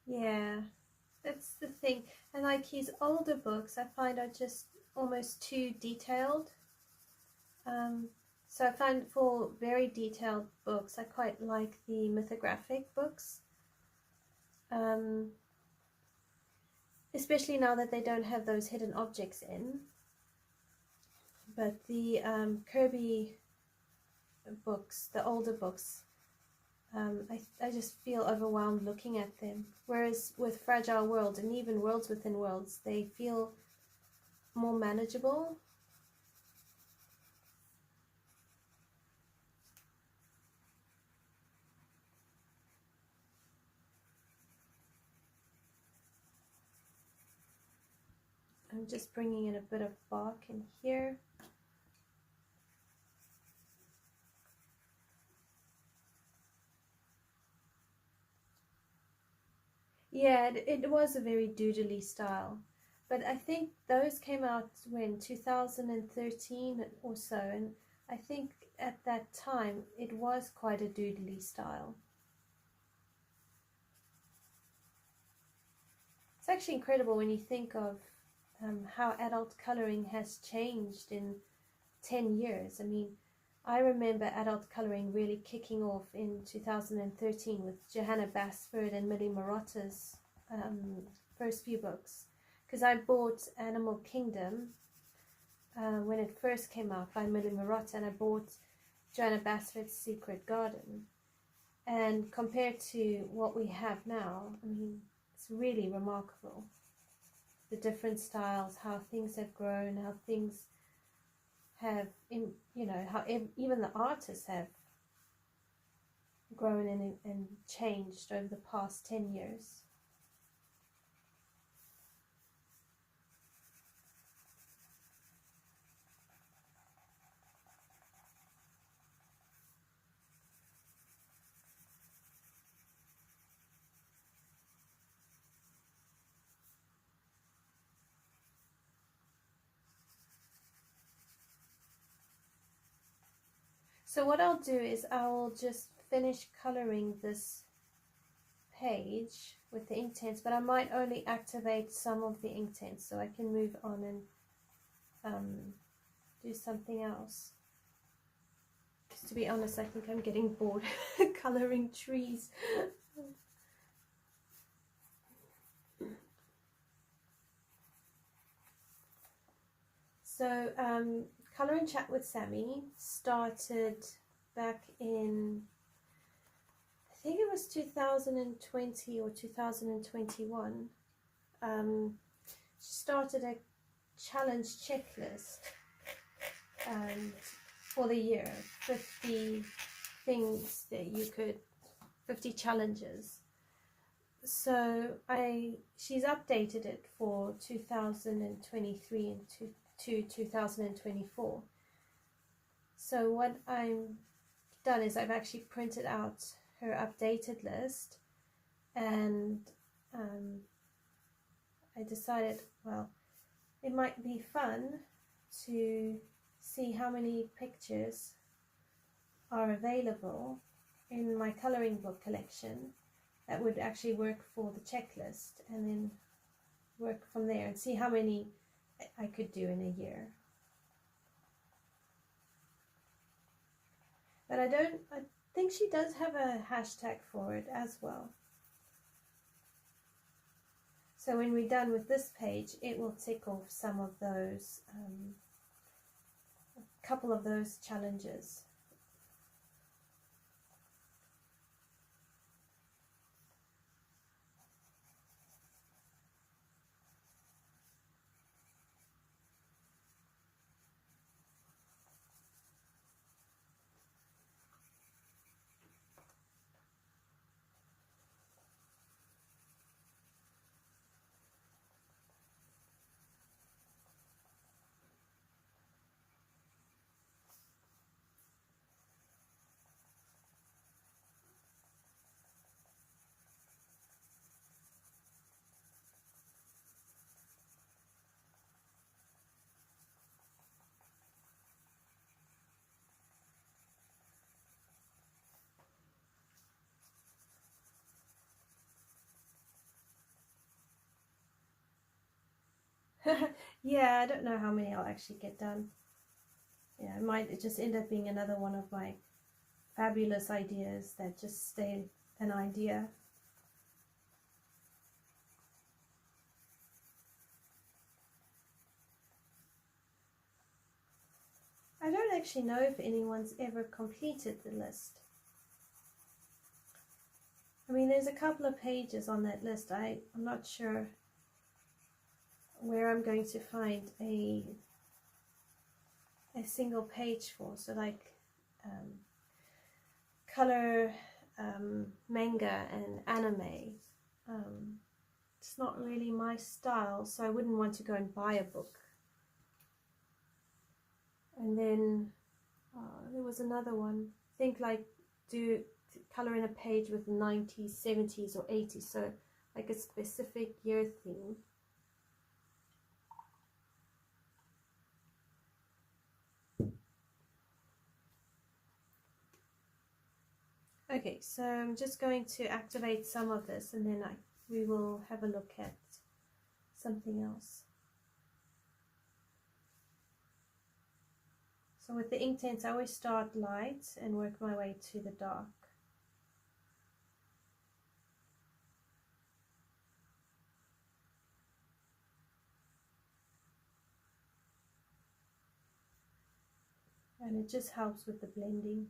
Yeah, that's the thing. And like his older books, I find are just almost too detailed. So I find for very detailed books, I quite like the mythographic books. Especially now that they don't have those hidden objects in. But the Kerby books, the older books, I just feel overwhelmed looking at them. Whereas with Fragile World and even Worlds Within Worlds, they feel more manageable. I'm just bringing in a bit of bark in here. Yeah, it was a very doodly style, but I think those came out when 2013 or so, and I think at that time it was quite a doodly style. It's actually incredible when you think of how adult coloring has changed in 10 years. I mean, I remember adult coloring really kicking off in 2013 with Johanna Basford and Millie Marotta's first few books, because I bought Animal Kingdom when it first came out by Millie Marotta, and I bought Johanna Basford's Secret Garden, and compared to what we have now, I mean, it's really remarkable. The different styles, how things have grown, how things have, how even the artists have grown and changed over the past 10 years. So what I'll do is I'll just finish coloring this page with the Inktense, but I might only activate some of the Inktense so I can move on and do something else. Because to be honest, I think I'm getting bored coloring trees. So Color and Chat with Sammy started back in, I think it was 2020 or 2021. She started a challenge checklist for the year, 50 things that you could, 50 challenges. So she's updated it for 2023 and to 2024. So what I've done is I've actually printed out her updated list, and I decided, well, it might be fun to see how many pictures are available in my coloring book collection that would actually work for the checklist, and then work from there and see how many I could do in a year. But I think she does have a hashtag for it as well. So when we're done with this page, it will tick off some of those couple of those challenges. Yeah, I don't know how many I'll actually get done. Yeah, it might just end up being another one of my fabulous ideas that just stay an idea. I don't actually know if anyone's ever completed the list. I mean, there's a couple of pages on that list. I'm not sure where I'm going to find a single page for. So like color, manga and anime. It's not really my style, so I wouldn't want to go and buy a book. And then there was another one. Think like do color in a page with 90s, 70s or 80s, so like a specific year theme. Okay, so I'm just going to activate some of this and then we will have a look at something else. So with the Inktense, I always start light and work my way to the dark. And it just helps with the blending.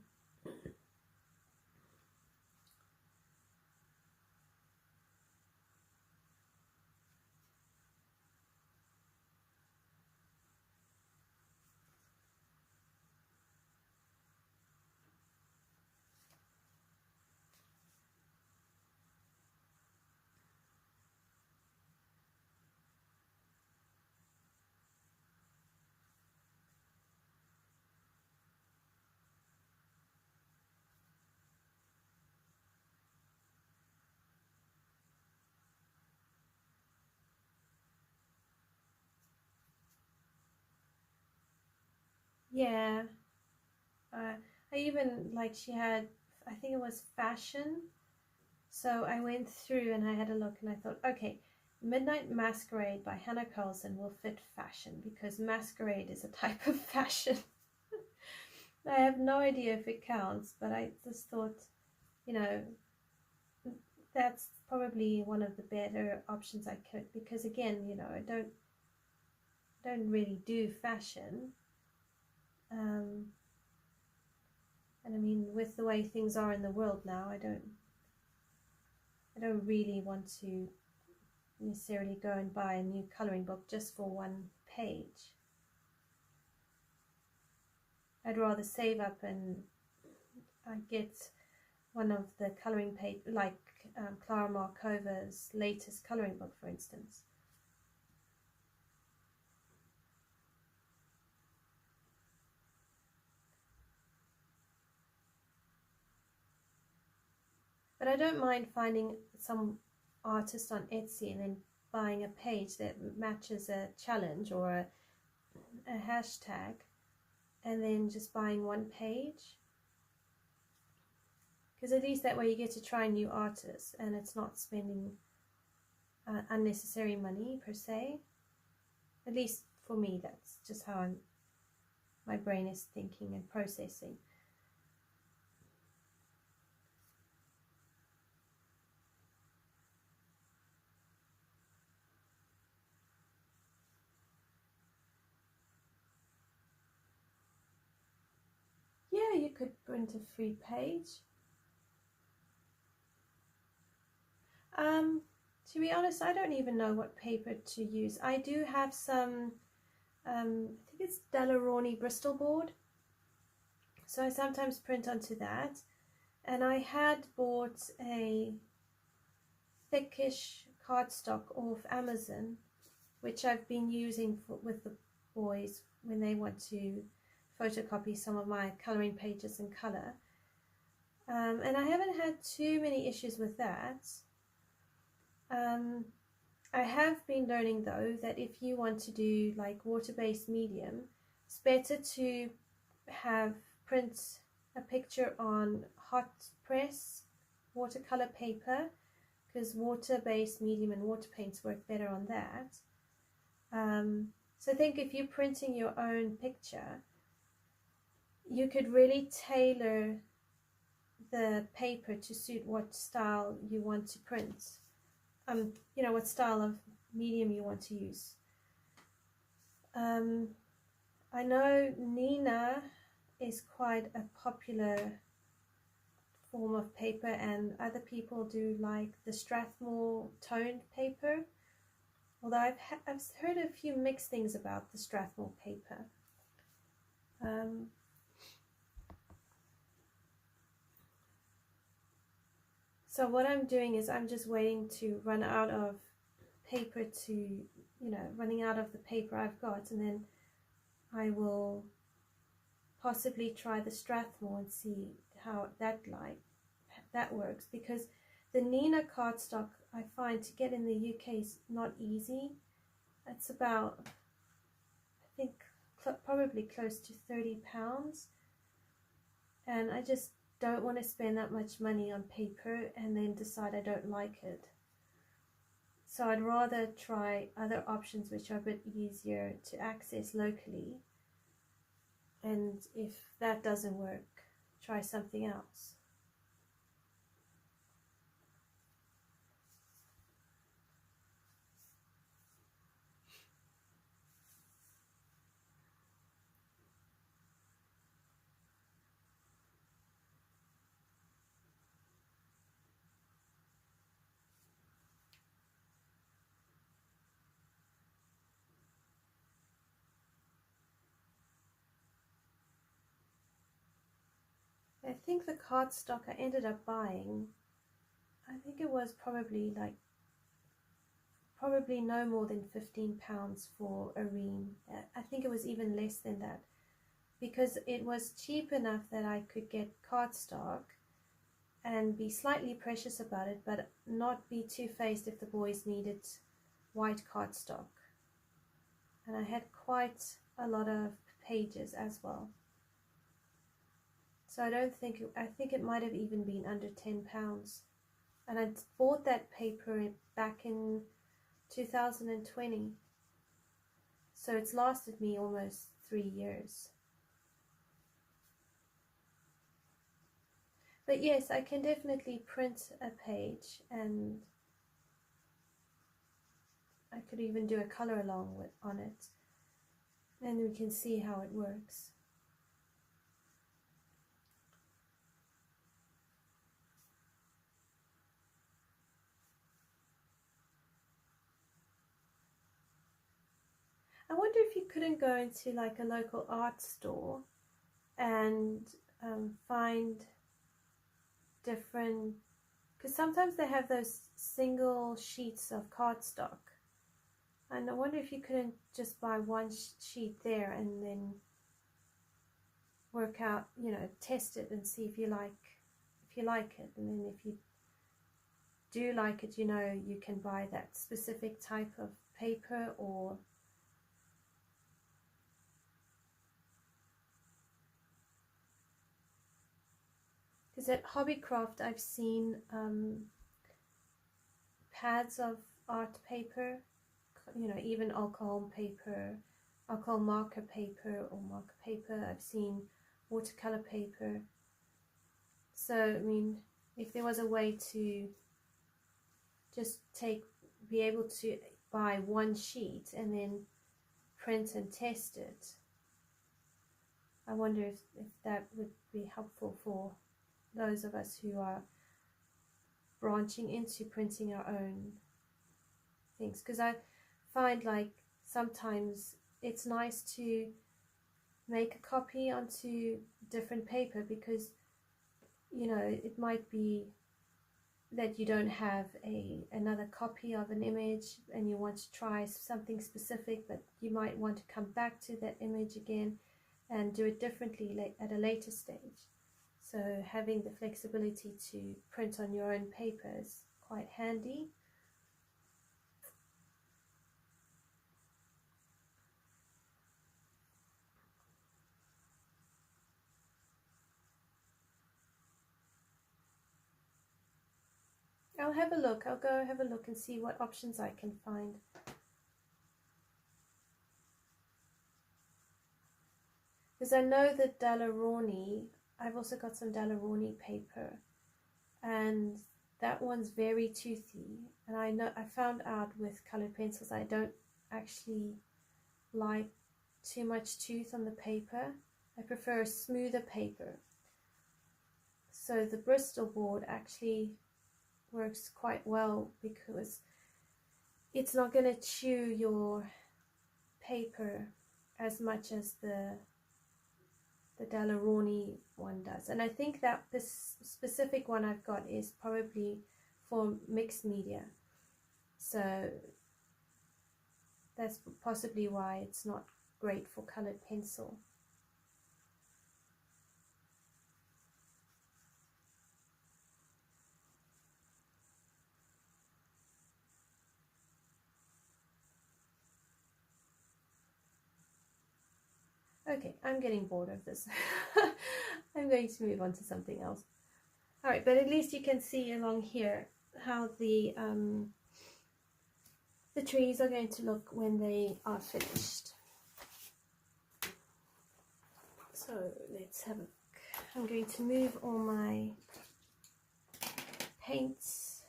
Yeah, I even like she had, I think it was fashion. So I went through and I had a look and I thought, okay, Midnight Masquerade by Hannah Carlson will fit fashion because masquerade is a type of fashion. I have no idea if it counts, but I just thought, you know, that's probably one of the better options I could, because again, you know, I don't really do fashion. And I mean, with the way things are in the world now, I don't really want to necessarily go and buy a new coloring book just for one page. I'd rather save up and get one of the coloring page, like Clara Markova's latest coloring book, for instance. But I don't mind finding some artist on Etsy and then buying a page that matches a challenge or a hashtag, and then just buying one page, because at least that way you get to try new artists and it's not spending unnecessary money per se. At least for me, that's just how my brain is thinking and processing. print a free page. To be honest, I don't even know what paper to use. I do have some, I think it's Daleroni Bristol board, so I sometimes print onto that. And I had bought a thickish cardstock off Amazon, which I've been using with the boys when they want to photocopy some of my coloring pages in color. And I haven't had too many issues with that. I have been learning though that if you want to do like water-based medium, it's better to print a picture on hot press watercolor paper, because water-based medium and water paints work better on that. So I think if you're printing your own picture, you could really tailor the paper to suit what style you want to print. You know, what style of medium you want to use. I know Nina is quite a popular form of paper, and other people do like the Strathmore toned paper, although I've heard a few mixed things about the Strathmore paper. So what I'm doing is I'm just waiting to run out of paper running out of the paper I've got, and then I will possibly try the Strathmore and see how that works, because the Nina cardstock I find to get in the UK is not easy. It's about, I think, probably close to £30, and I just don't want to spend that much money on paper and then decide I don't like it. So I'd rather try other options which are a bit easier to access locally, and if that doesn't work, try something else. I think the cardstock I ended up buying, I think it was probably no more than £15 for a ream. I think it was even less than that, because it was cheap enough that I could get cardstock and be slightly precious about it, but not be two-faced if the boys needed white cardstock. And I had quite a lot of pages as well. So I think it might have even been under £10. And I bought that paper back in 2020. So it's lasted me almost 3 years. But yes, I can definitely print a page, and I could even do a color along on it. And we can see how it works. I wonder if you couldn't go into like a local art store and find different, because sometimes they have those single sheets of cardstock, and I wonder if you couldn't just buy one sheet there and then work out, test it and see if you like it, and then if you do like it, you can buy that specific type of paper. Or because at Hobbycraft I've seen pads of art paper, even alcohol marker paper or marker paper. I've seen watercolor paper. So I mean, if there was a way to just be able to buy one sheet and then print and test it, I wonder if that would be helpful for those of us who are branching into printing our own things, because I find like sometimes it's nice to make a copy onto different paper, because you know it might be that you don't have another copy of an image and you want to try something specific, but you might want to come back to that image again and do it differently at a later stage. So having the flexibility to print on your own paper is quite handy. I'll have a look. I'll go have a look and see what options I can find. Because I know that Daleroni, I've also got some Daleroni paper, and that one's very toothy. And I found out with colored pencils I don't actually like too much tooth on the paper. I prefer a smoother paper. So the Bristol board actually works quite well because it's not going to chew your paper as much as the Daleroni one does. And I think that this specific one I've got is probably for mixed media, so that's possibly why it's not great for colored pencil. Okay, I'm getting bored of this. I'm going to move on to something else. Alright, but at least you can see along here how the trees are going to look when they are finished. So let's have a look. I'm going to move all my paints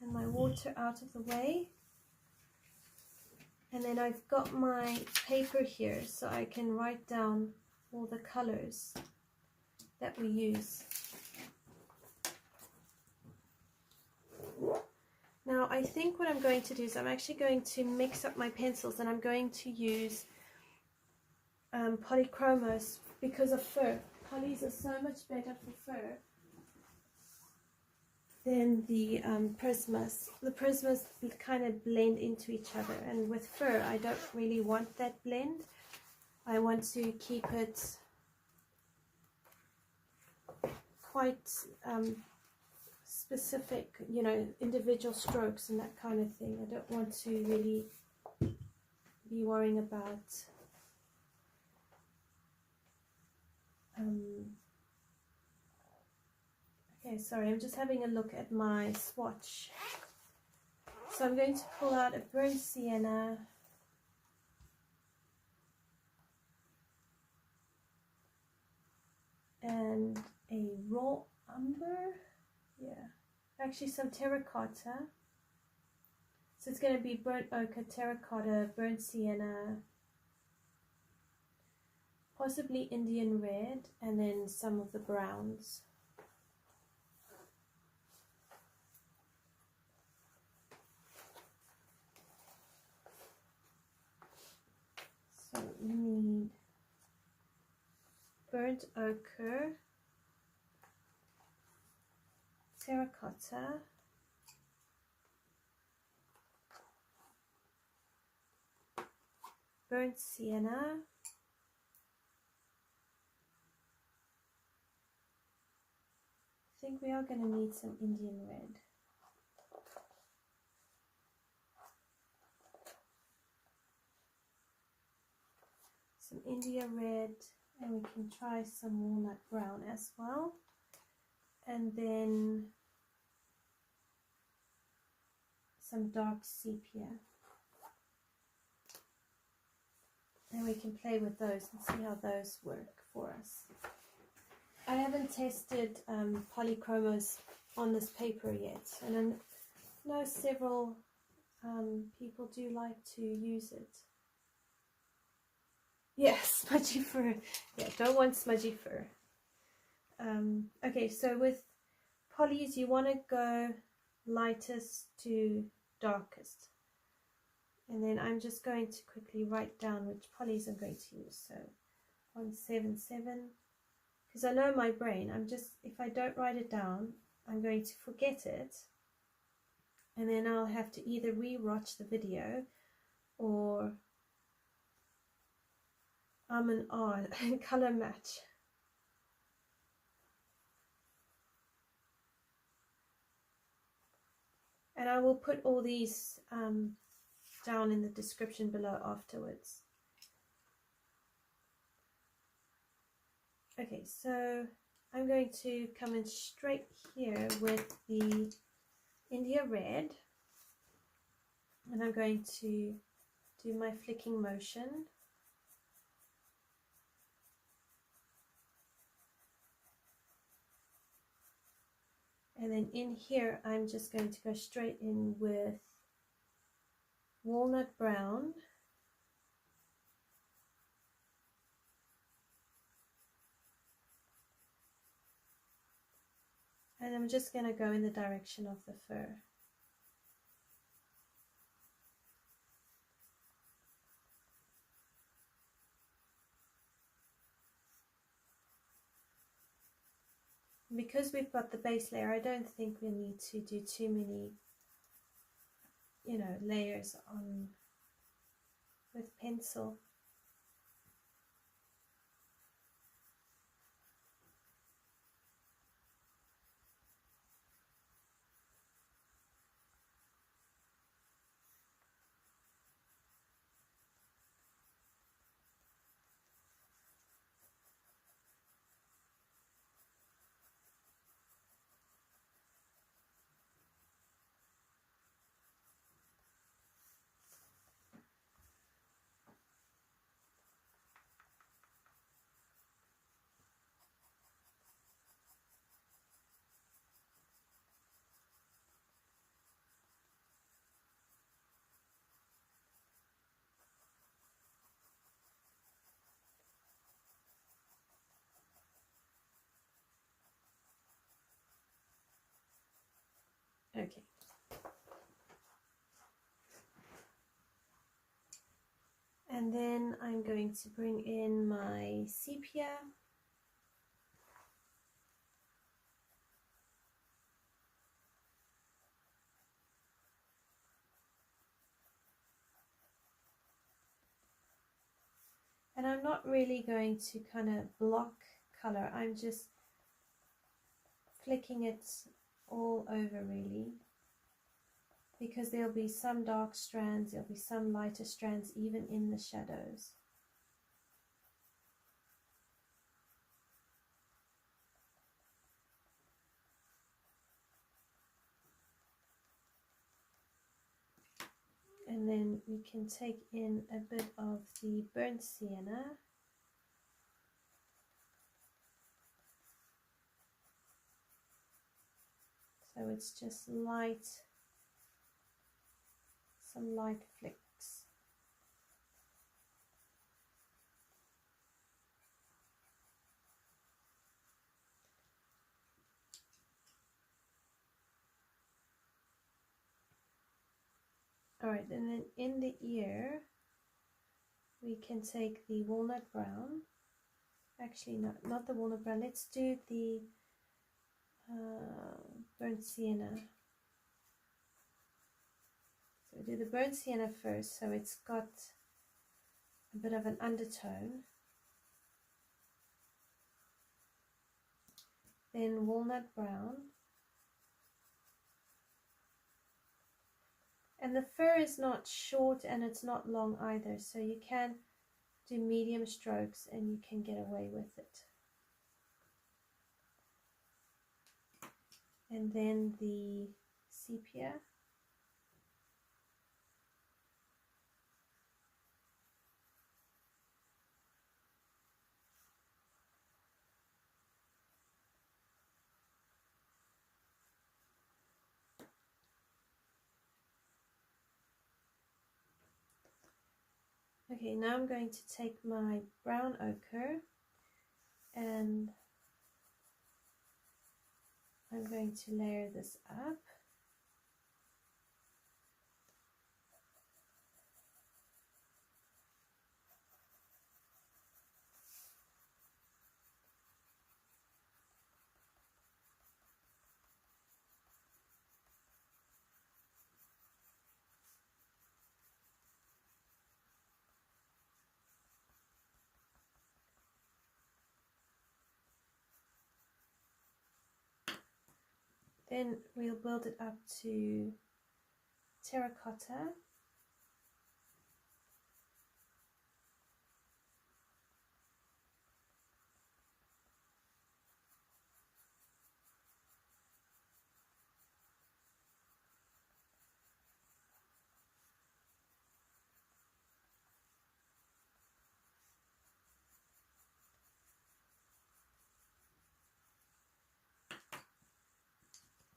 and my water out of the way. And then I've got my paper here so I can write down all the colors that we use. Now I think what I'm going to do is I'm actually going to mix up my pencils, and I'm going to use Polychromos because of fur. Polys are so much better for fur than the Prismas. The Prismas kind of blend into each other, and with fur I don't really want that blend. I want to keep it quite specific, you know, individual strokes and that kind of thing. I don't want to really be worrying about okay, sorry, I'm just having a look at my swatch. So I'm going to pull out a burnt sienna, and a raw umber, yeah, actually some terracotta. So it's going to be burnt ochre, terracotta, burnt sienna, possibly Indian red, and then some of the browns. So we need burnt ochre, terracotta, burnt sienna, I think we are going to need some Indian red. Some India red, and we can try some walnut brown as well. And then some dark sepia. And we can play with those and see how those work for us. I haven't tested Polychromos on this paper yet, and I know several people do like to use it. Yeah, smudgy fur. Yeah, don't want smudgy fur. Okay, so with polys, you want to go lightest to darkest. And then I'm just going to quickly write down which polys I'm going to use. So 177, because I know my brain, if I don't write it down, I'm going to forget it. And then I'll have to either re-watch the video or and color match. And I will put all these down in the description below afterwards. Okay, so I'm going to come in straight here with the India Red, and I'm going to do my flicking motion. And then in here, I'm just going to go straight in with Walnut Brown. And I'm just going to go in the direction of the fur. Because we've got the base layer, I don't think we need to do too many, layers on with pencil. Okay. And then I'm going to bring in my sepia. And I'm not really going to kind of block color. I'm just flicking it all over really, because there'll be some dark strands, there'll be some lighter strands even in the shadows. And then we can take in a bit of the burnt sienna. So it's just light, some light flicks. Alright, and then in the ear, we can take the walnut brown. Actually, no, not the walnut brown. Let's do the burnt sienna. So we do the burnt sienna first, so it's got a bit of an undertone. Then walnut brown. And the fur is not short and it's not long either, so you can do medium strokes and you can get away with it. And then the sepia. Okay, now I'm going to take my brown ochre and I'm going to layer this up. Then we'll build it up to terracotta.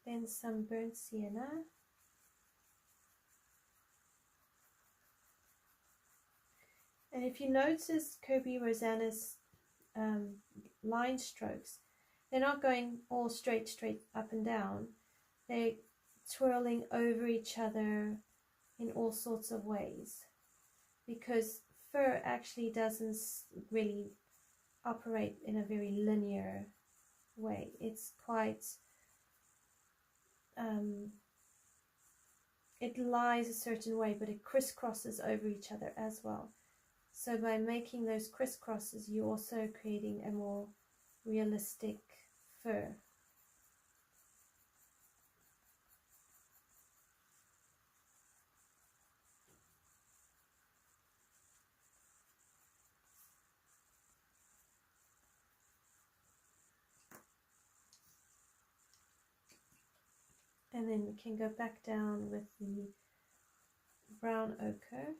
Then some burnt sienna. And if you notice Kerby Rosanes line strokes, they're not going all straight up and down. They're twirling over each other in all sorts of ways, because fur actually doesn't really operate in a very linear way. It's quite it lies a certain way, but it crisscrosses over each other as well. So by making those crisscrosses, you're also creating a more realistic fur. And then we can go back down with the brown ochre.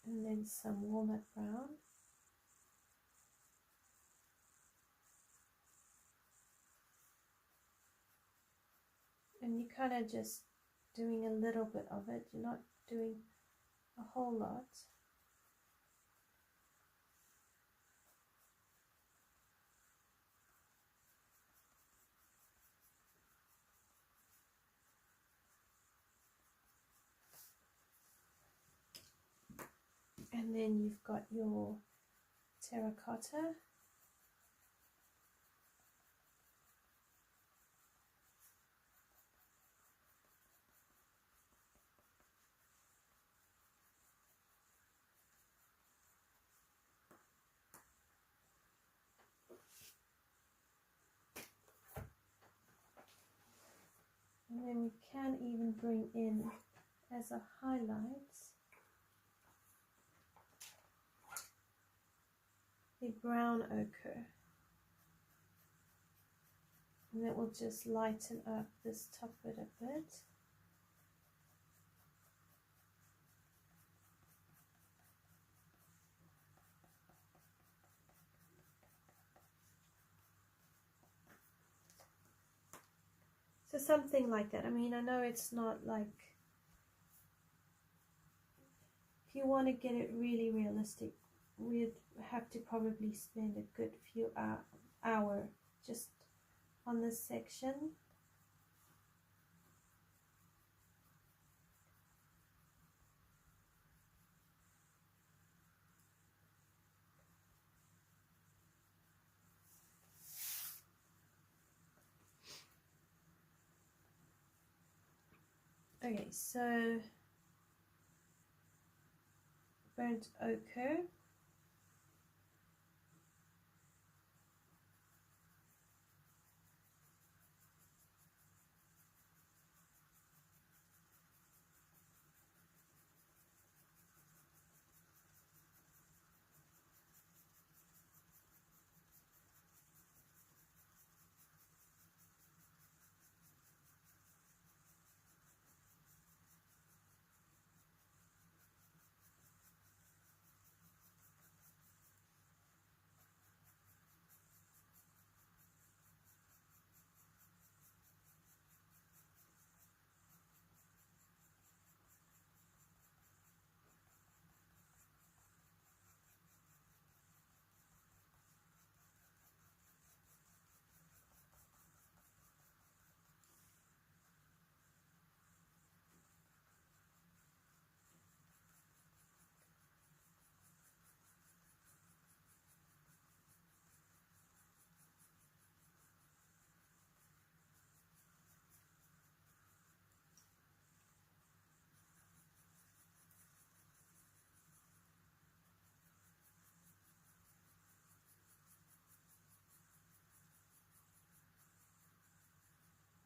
And then some walnut brown. And you're kind of just doing a little bit of it. You're not doing a whole lot. And then you've got your terracotta. And then we can even bring in as a highlight the brown ochre, and that will just lighten up this top bit a bit. So something like that. I mean, I know it's not like, if you want to get it really realistic, we'd have to probably spend a good few hour just on this section. Okay, so burnt ochre.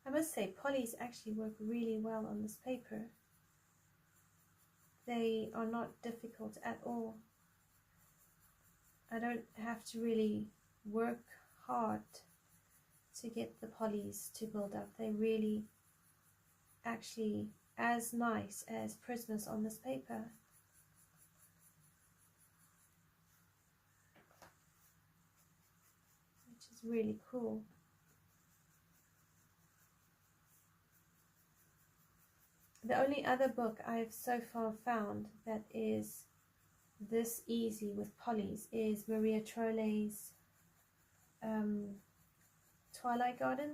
I must say, polys actually work really well on this paper. They are not difficult at all. I don't have to really work hard to get the polys to build up. They're really actually as nice as Prismas on this paper. Which is really cool. The only other book I've so far found that is this easy with polys is Maria Trolle's Twilight Garden.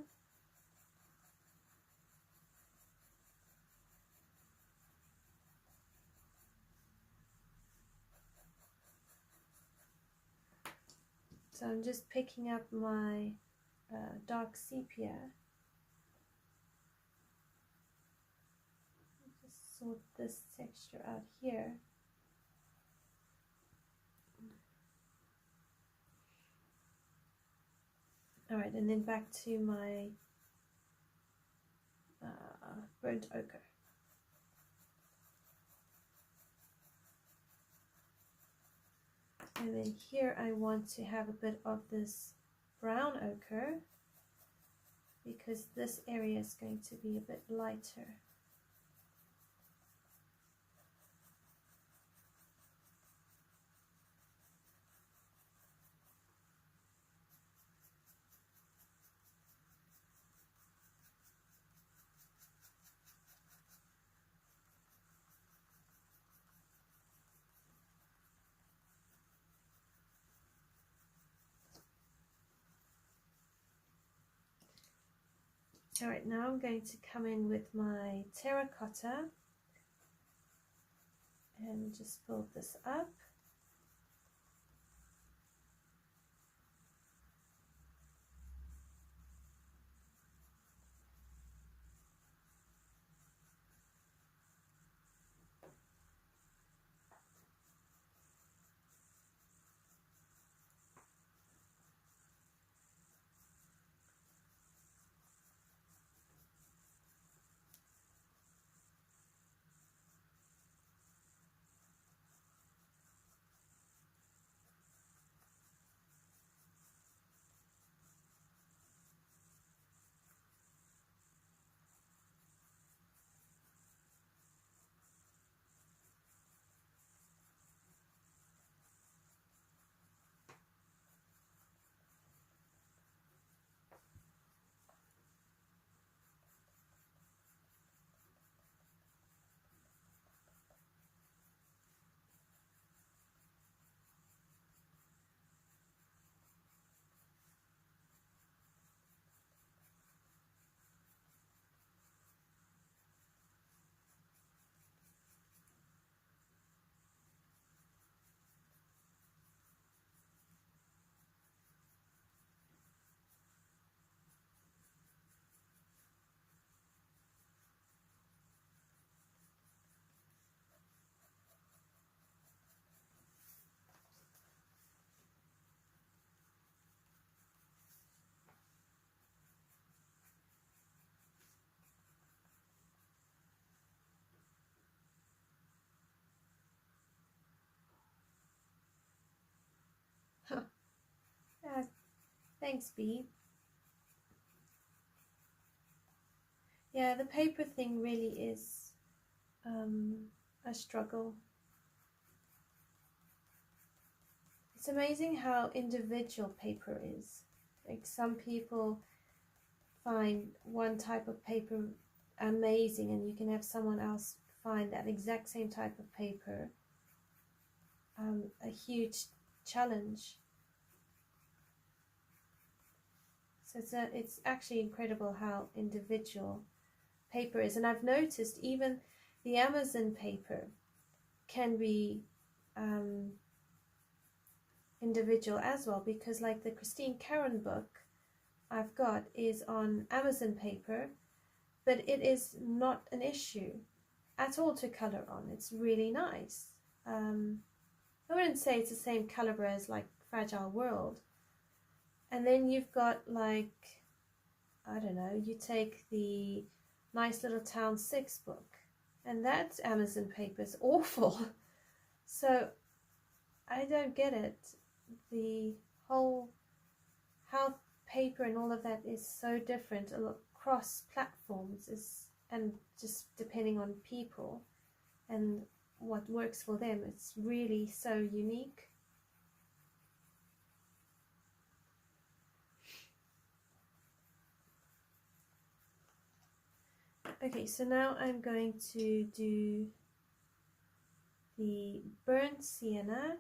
So I'm just picking up my dark sepia. Just sort this texture out here. Alright, and then back to my burnt ochre. And then here I want to have a bit of this brown ochre because this area is going to be a bit lighter. Alright, now I'm going to come in with my terracotta and just build this up. Thanks, B. Yeah, the paper thing really is a struggle. It's amazing how individual paper is. Like some people find one type of paper amazing and you can have someone else find that exact same type of paper a huge challenge. So it's actually incredible how individual paper is. And I've noticed even the Amazon paper can be individual as well, because like the Christine Karen book I've got is on Amazon paper, but it is not an issue at all to color on. It's really nice. I wouldn't say it's the same caliber as like Fragile World. And then you've got like I don't know, you take the Nice Little Town 6 book, and that Amazon paper is awful. So I don't get it. The whole, how paper and all of that is so different across platforms, and just depending on people and what works for them, it's really so unique. Okay, so now I'm going to do the burnt sienna.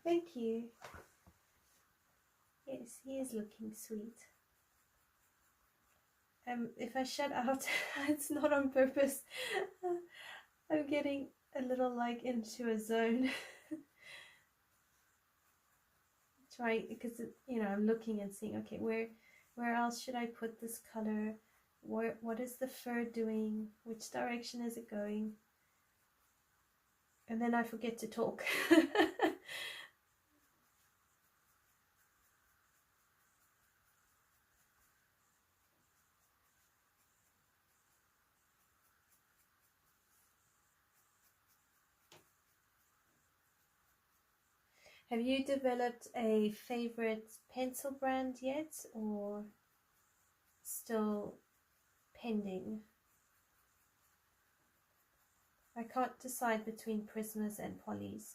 Thank you. Yes, he is looking sweet. If I shut out, it's not on purpose. I'm getting a little like into a zone. Trying, because you know, I'm looking and seeing, okay, where else should I put this color? What is the fur doing? Which direction is it going? And then I forget to talk. Have you developed a favorite pencil brand yet, or still pending? I can't decide between Prismas and Polys.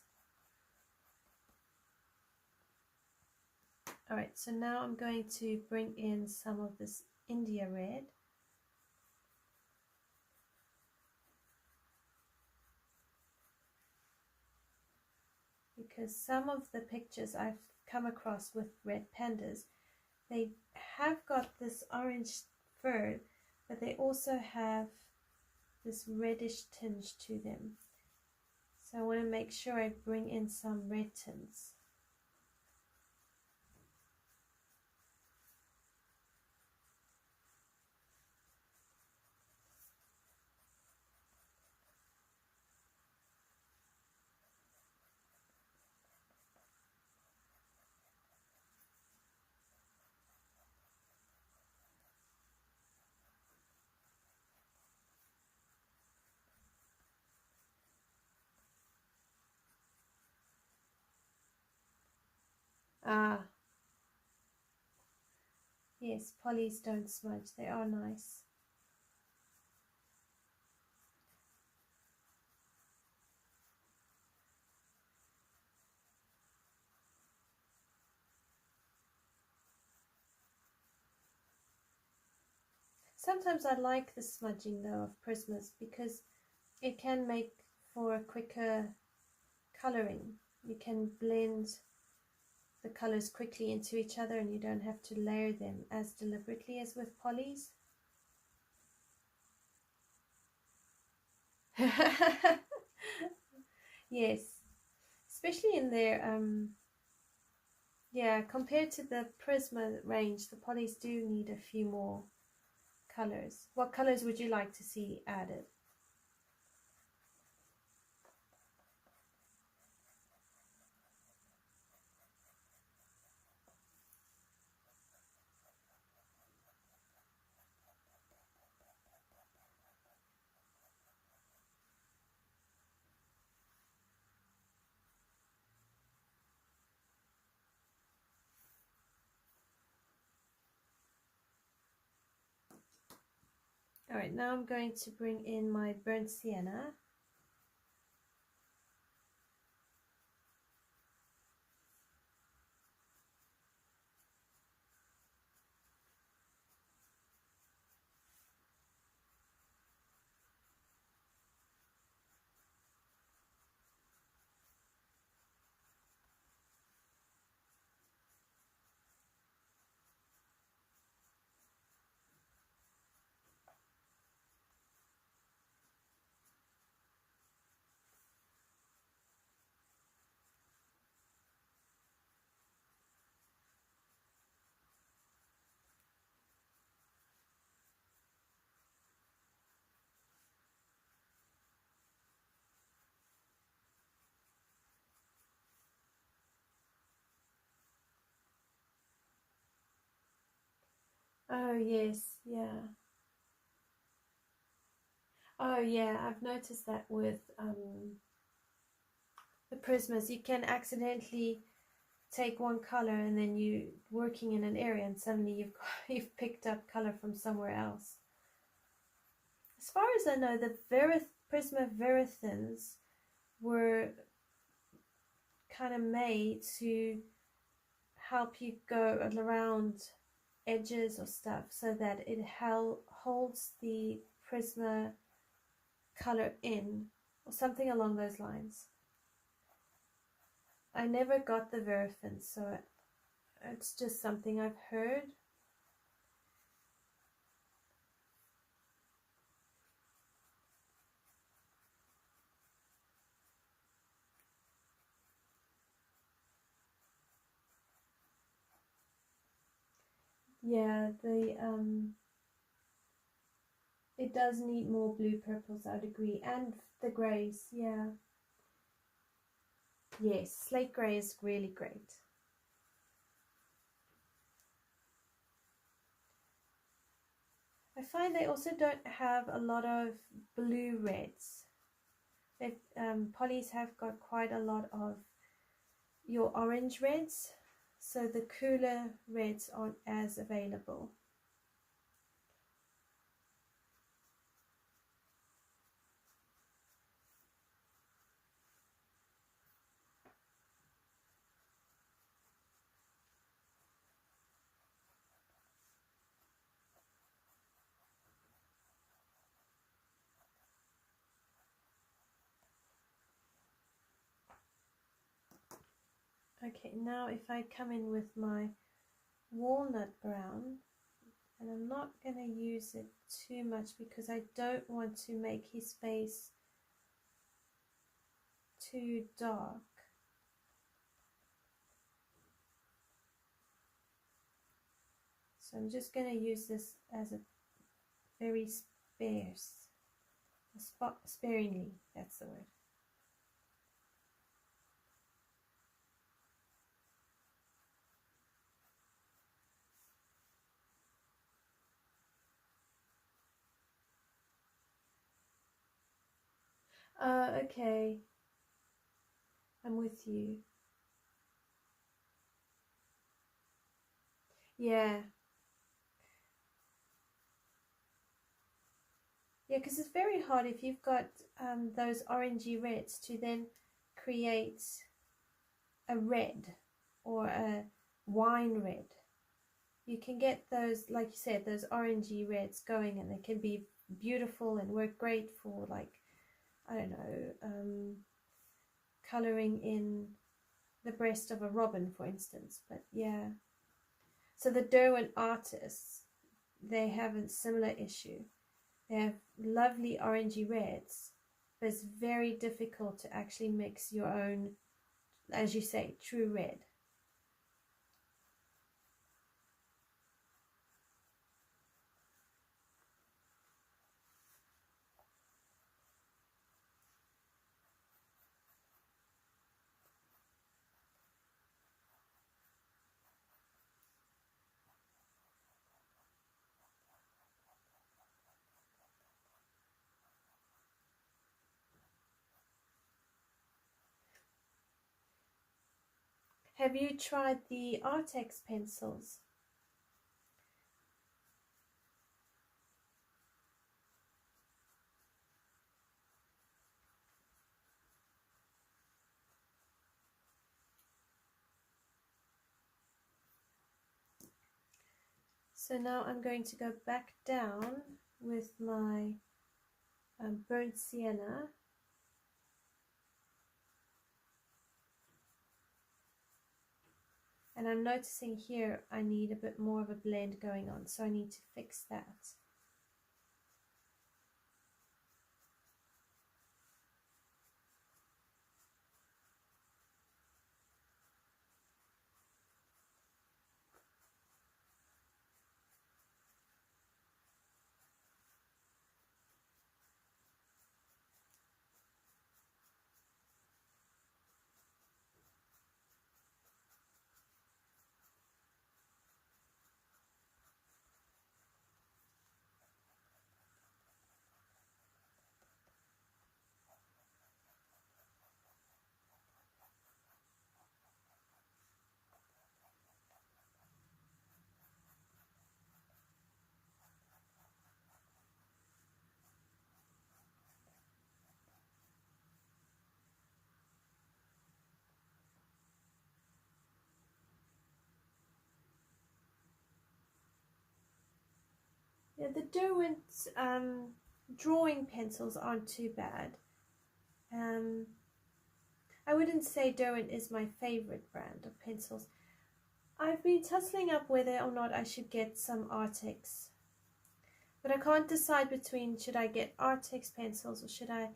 Alright, so now I'm going to bring in some of this India red. Because some of the pictures I've come across with red pandas, they have got this orange fur, but they also have this reddish tinge to them. So I want to make sure I bring in some red tints. Ah, yes, polys don't smudge. They are nice. Sometimes I like the smudging though of Prismas because it can make for a quicker coloring. You can blend the colors quickly into each other and you don't have to layer them as deliberately as with polys. Yes, especially in their yeah, compared to the Prisma range, the polys do need a few more colors. What colors would you like to see added? Alright, now I'm going to bring in my burnt sienna. Oh yes, yeah. Oh yeah, I've noticed that with the Prismas. You can accidentally take one color and then you working in an area and suddenly you've picked up color from somewhere else. As far as I know, the Prisma Verithins were kind of made to help you go around edges or stuff so that it holds the Prisma color in, or something along those lines. I never got the Verithins, so it's just something I've heard. Yeah, it does need more blue purples, I'd agree, and the greys, yeah. Yes, slate grey is really great. I find they also don't have a lot of blue reds. Polys have got quite a lot of your orange reds, so the cooler reds aren't as available. Okay, now if I come in with my Walnut Brown, and I'm not going to use it too much because I don't want to make his face too dark. So I'm just going to use this as a very sparingly, that's the word. Okay, I'm with you. Yeah. Yeah, because it's very hard if you've got those orangey reds to then create a red or a wine red. You can get those, like you said, those orangey reds going, and they can be beautiful and work great for, like, I don't know, coloring in the breast of a robin, for instance. But yeah, so the Derwent artists, they have a similar issue. They have lovely orangey reds, but it's very difficult to actually mix your own, as you say, true red. Have you tried the Inktense pencils? So now I'm going to go back down with my burnt sienna. And I'm noticing here I need a bit more of a blend going on, so I need to fix that. Yeah, the Derwent drawing pencils aren't too bad. I wouldn't say Derwent is my favorite brand of pencils. I've been tussling up whether or not I should get some Artex, but I can't decide between should I get Artex pencils or should I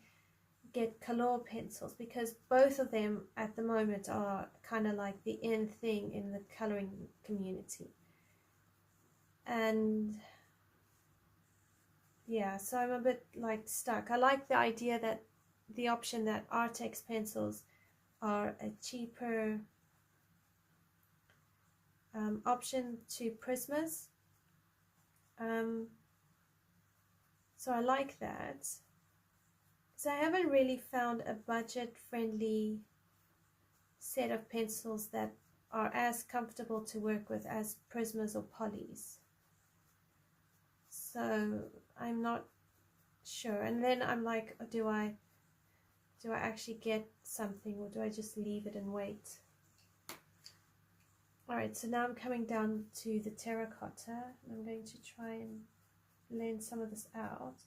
get color pencils, because both of them at the moment are kind of like the in thing in the coloring community. And yeah, so I'm a bit like stuck. I like the idea that the option that Artex pencils are a cheaper option to Prismas. So I like that. So I haven't really found a budget-friendly set of pencils that are as comfortable to work with as Prismas or Polys. So I'm not sure. And then I'm like, do I actually get something, or do I just leave it and wait? Alright, so now I'm coming down to the terracotta. I'm going to try and blend some of this out.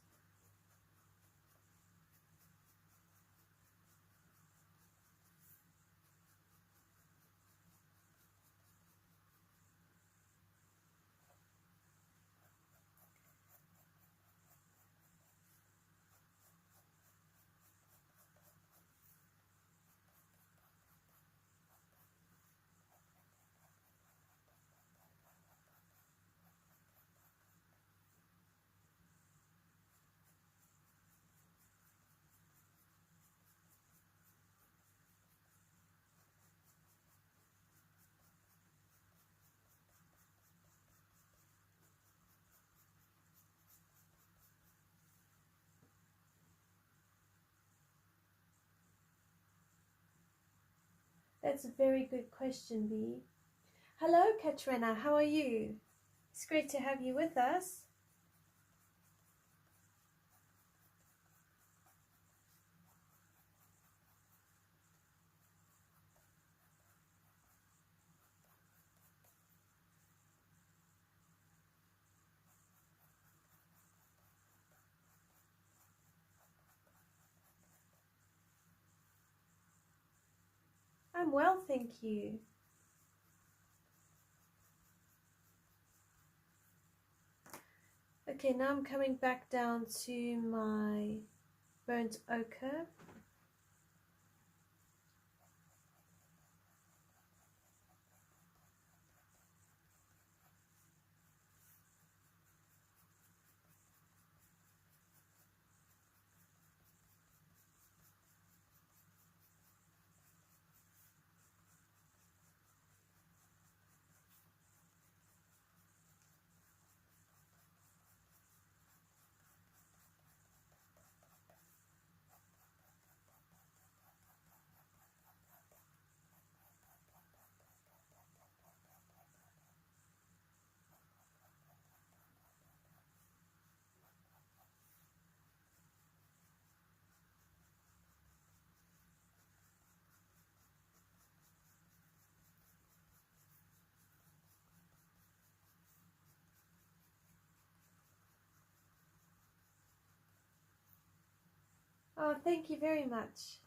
That's a very good question, Bee. Hello Katrina, how are you? It's great to have you with us. I'm well, thank you. Okay, now I'm coming back down to my burnt ochre. Oh, thank you very much.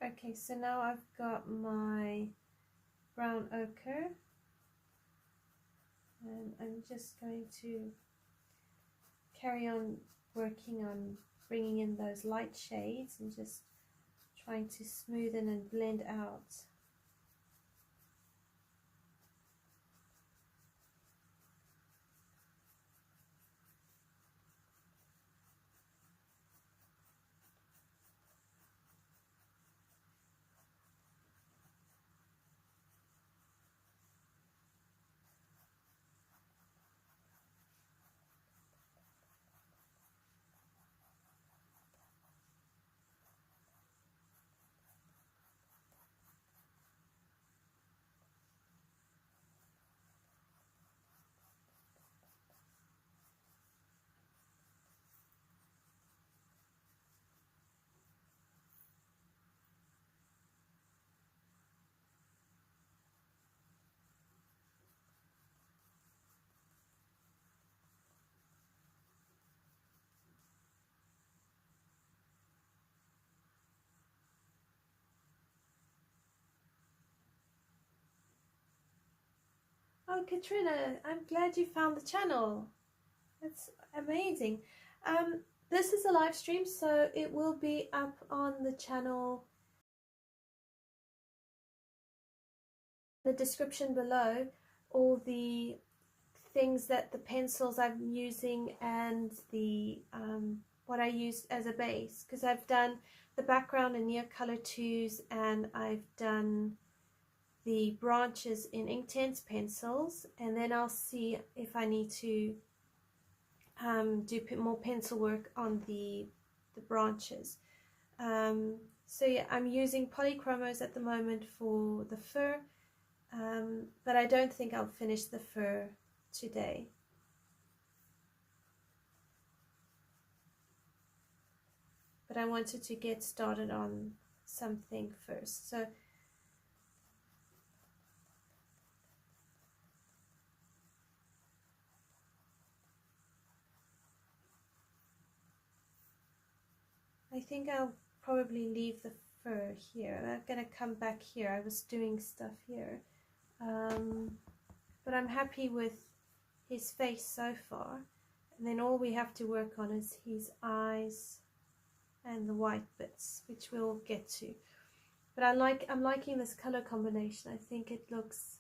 Okay, so now I've got my brown ochre, and I'm just going to carry on working on bringing in those light shades and just trying to smoothen and blend out. Oh, Katrina, I'm glad you found the channel. That's amazing. This is a live stream, so it will be up on the channel, the description below, all the things that the pencils I'm using and the what I use as a base, because I've done the background in Neocolor IIs and I've done the branches in Inktense Pencils, and then I'll see if I need to do more pencil work on the branches. So yeah, I'm using Polychromos at the moment for the fur, but I don't think I'll finish the fur today. But I wanted to get started on something first. So I think I'll probably leave the fur here. I'm gonna come back here. I was doing stuff here, but I'm happy with his face so far, and then all we have to work on is his eyes and the white bits, which we'll get to. But I'm liking this color combination. I think it looks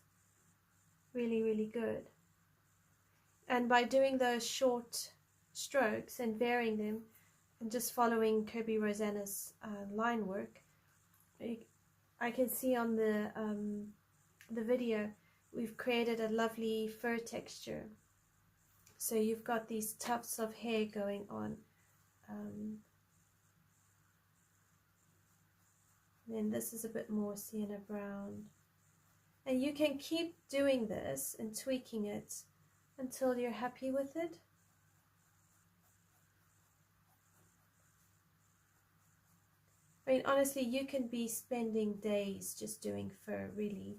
really, really good. And by doing those short strokes and varying them and just following Kerby Rosanes line work, I can see on the video we've created a lovely fur texture. So you've got these tufts of hair going on. Then this is a bit more Sienna brown. And you can keep doing this and tweaking it until you're happy with it. I mean, honestly, you can be spending days just doing fur, really.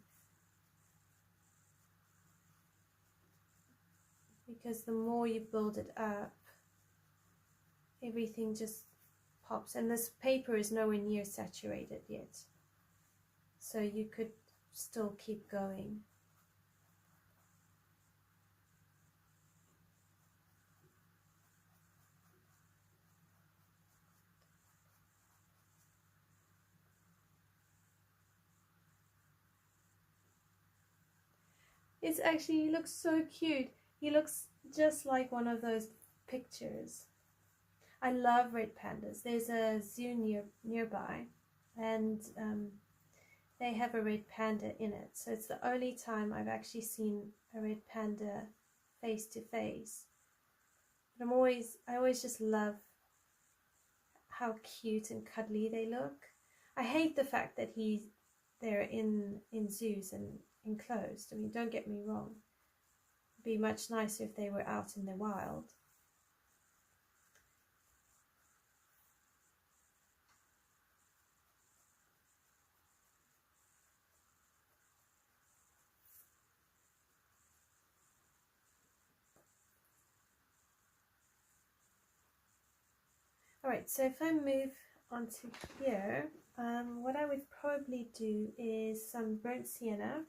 Because the more you build it up, everything just pops. And this paper is nowhere near saturated yet. So you could still keep going. It's actually, he looks so cute. He looks just like one of those pictures. I love red pandas. There's a zoo nearby, and they have a red panda in it. So it's the only time I've actually seen a red panda face to face. But I always just love how cute and cuddly they look. I hate the fact that they're in zoos and enclosed. I mean, don't get me wrong. It'd be much nicer if they were out in the wild. Alright, so if I move onto here, what I would probably do is some burnt sienna,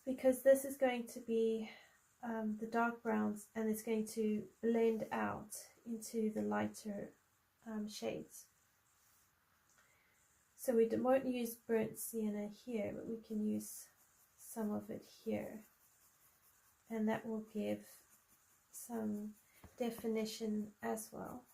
because this is going to be the dark browns, and it's going to blend out into the lighter shades. So we won't use burnt sienna here, but we can use some of it here, and that will give some definition as well.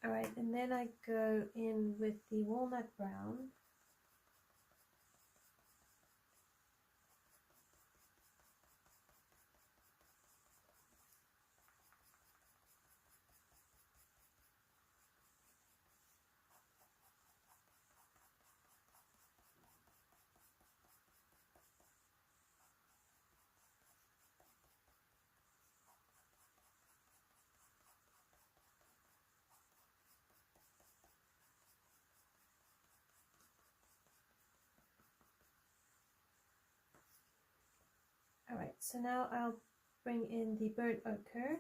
Alright, and then I go in with the walnut brown. Alright, so now I'll bring in the burnt ochre.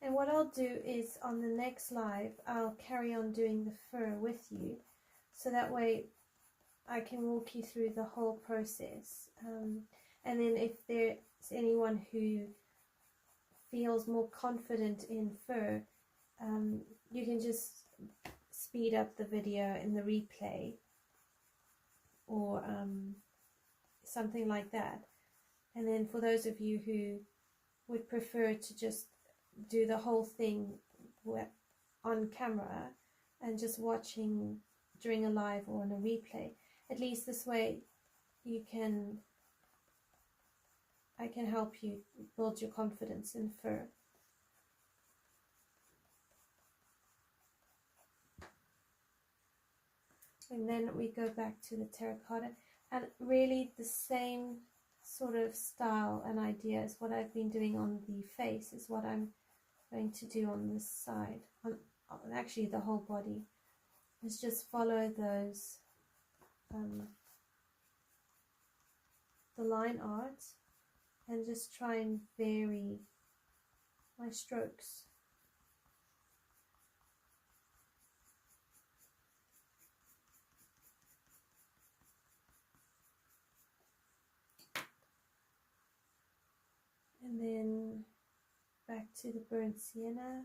And what I'll do is on the next live, I'll carry on doing the fur with you. So that way I can walk you through the whole process. And then if there's anyone who feels more confident in fur, you can just speed up the video in the replay, or something like that. And then for those of you who would prefer to just do the whole thing on camera and just watching during a live or on a replay, at least this way I can help you build your confidence in fur. And then we go back to the terracotta, and really the same sort of style and idea as what I've been doing on the face is what I'm going to do on this side, on actually the whole body. Is just follow those the line art, and just try and vary my strokes. And then back to the burnt sienna.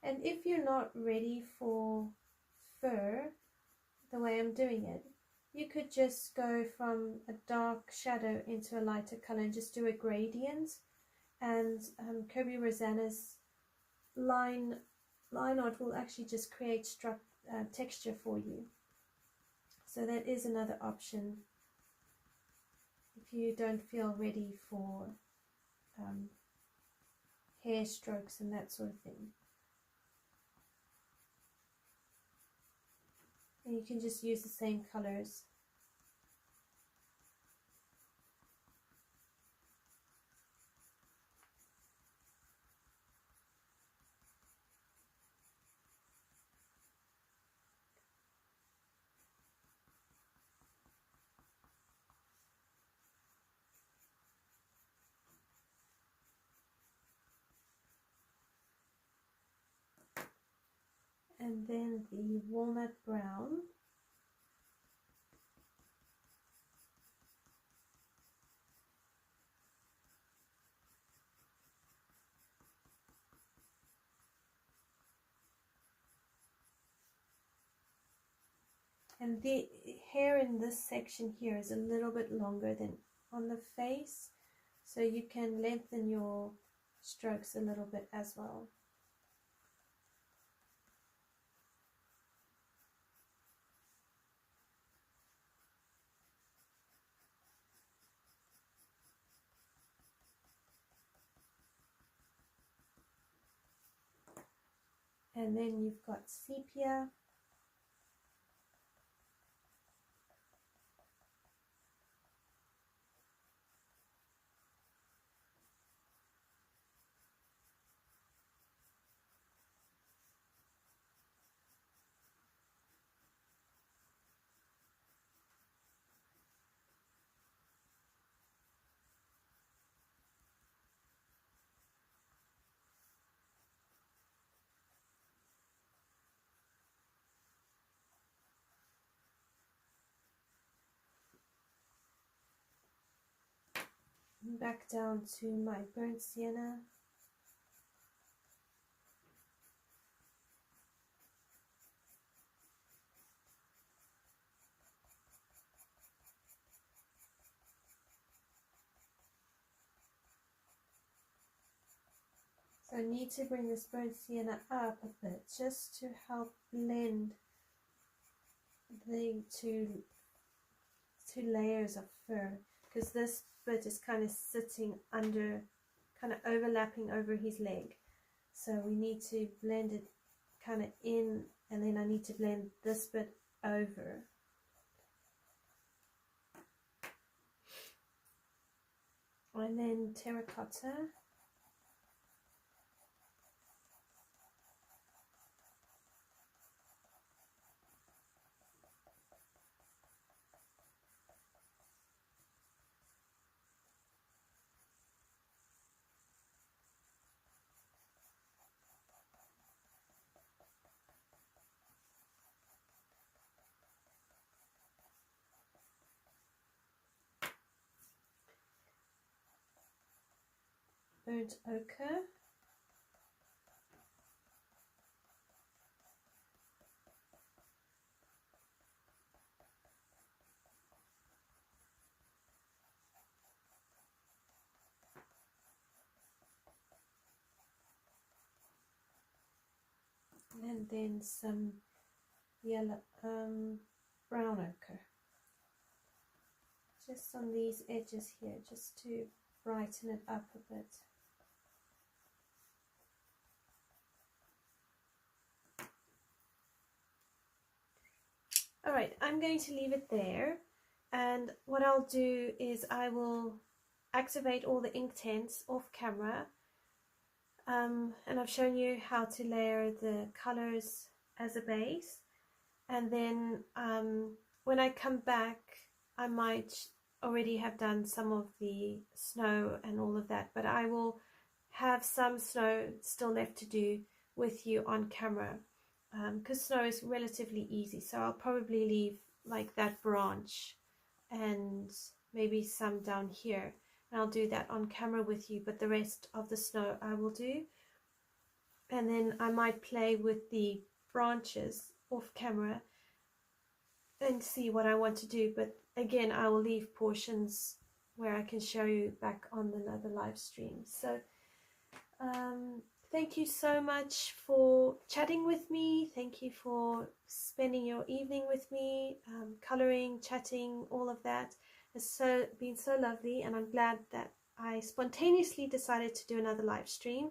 And if you're not ready for fur, the way I'm doing it, you could just go from a dark shadow into a lighter color and just do a gradient. And Kerby Rosanes line art will actually just create texture for you. So that is another option if you don't feel ready for hair strokes and that sort of thing. And you can just use the same colors. And then the Walnut Brown. And the hair in this section here is a little bit longer than on the face, so you can lengthen your strokes a little bit as well. And then you've got Sepia. Back down to my burnt sienna. So I need to bring this burnt sienna up a bit just to help blend the two layers of fur, because this bit is kind of sitting under, kind of overlapping over his leg. So we need to blend it kind of in, and then I need to blend this bit over. And then Terracotta. Burnt ochre. And then some yellow, brown ochre. Just on these edges here, just to brighten it up a bit. Alright, I'm going to leave it there, and what I'll do is I will activate all the Inktense off camera, and I've shown you how to layer the colors as a base, and then when I come back I might already have done some of the snow and all of that, but I will have some snow still left to do with you on camera. Because snow is relatively easy, so I'll probably leave like that branch and maybe some down here, and I'll do that on camera with you, but the rest of the snow I will do. and then I might play with the branches off camera and see what I want to do. But again, I will leave portions where I can show you back on another live stream. So thank you so much for chatting with me. Thank you for spending your evening with me, coloring, chatting, all of that. It's been so lovely, and I'm glad that I spontaneously decided to do another live stream.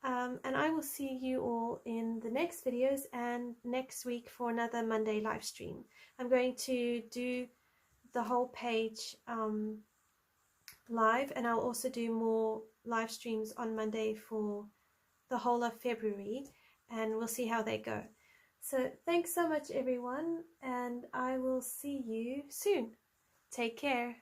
And I will see you all in the next videos and next week for another Monday live stream. I'm going to do the whole page live, and I'll also do more live streams on Monday for the whole of February, and we'll see how they go. So thanks so much everyone, and I will see you soon. Take care.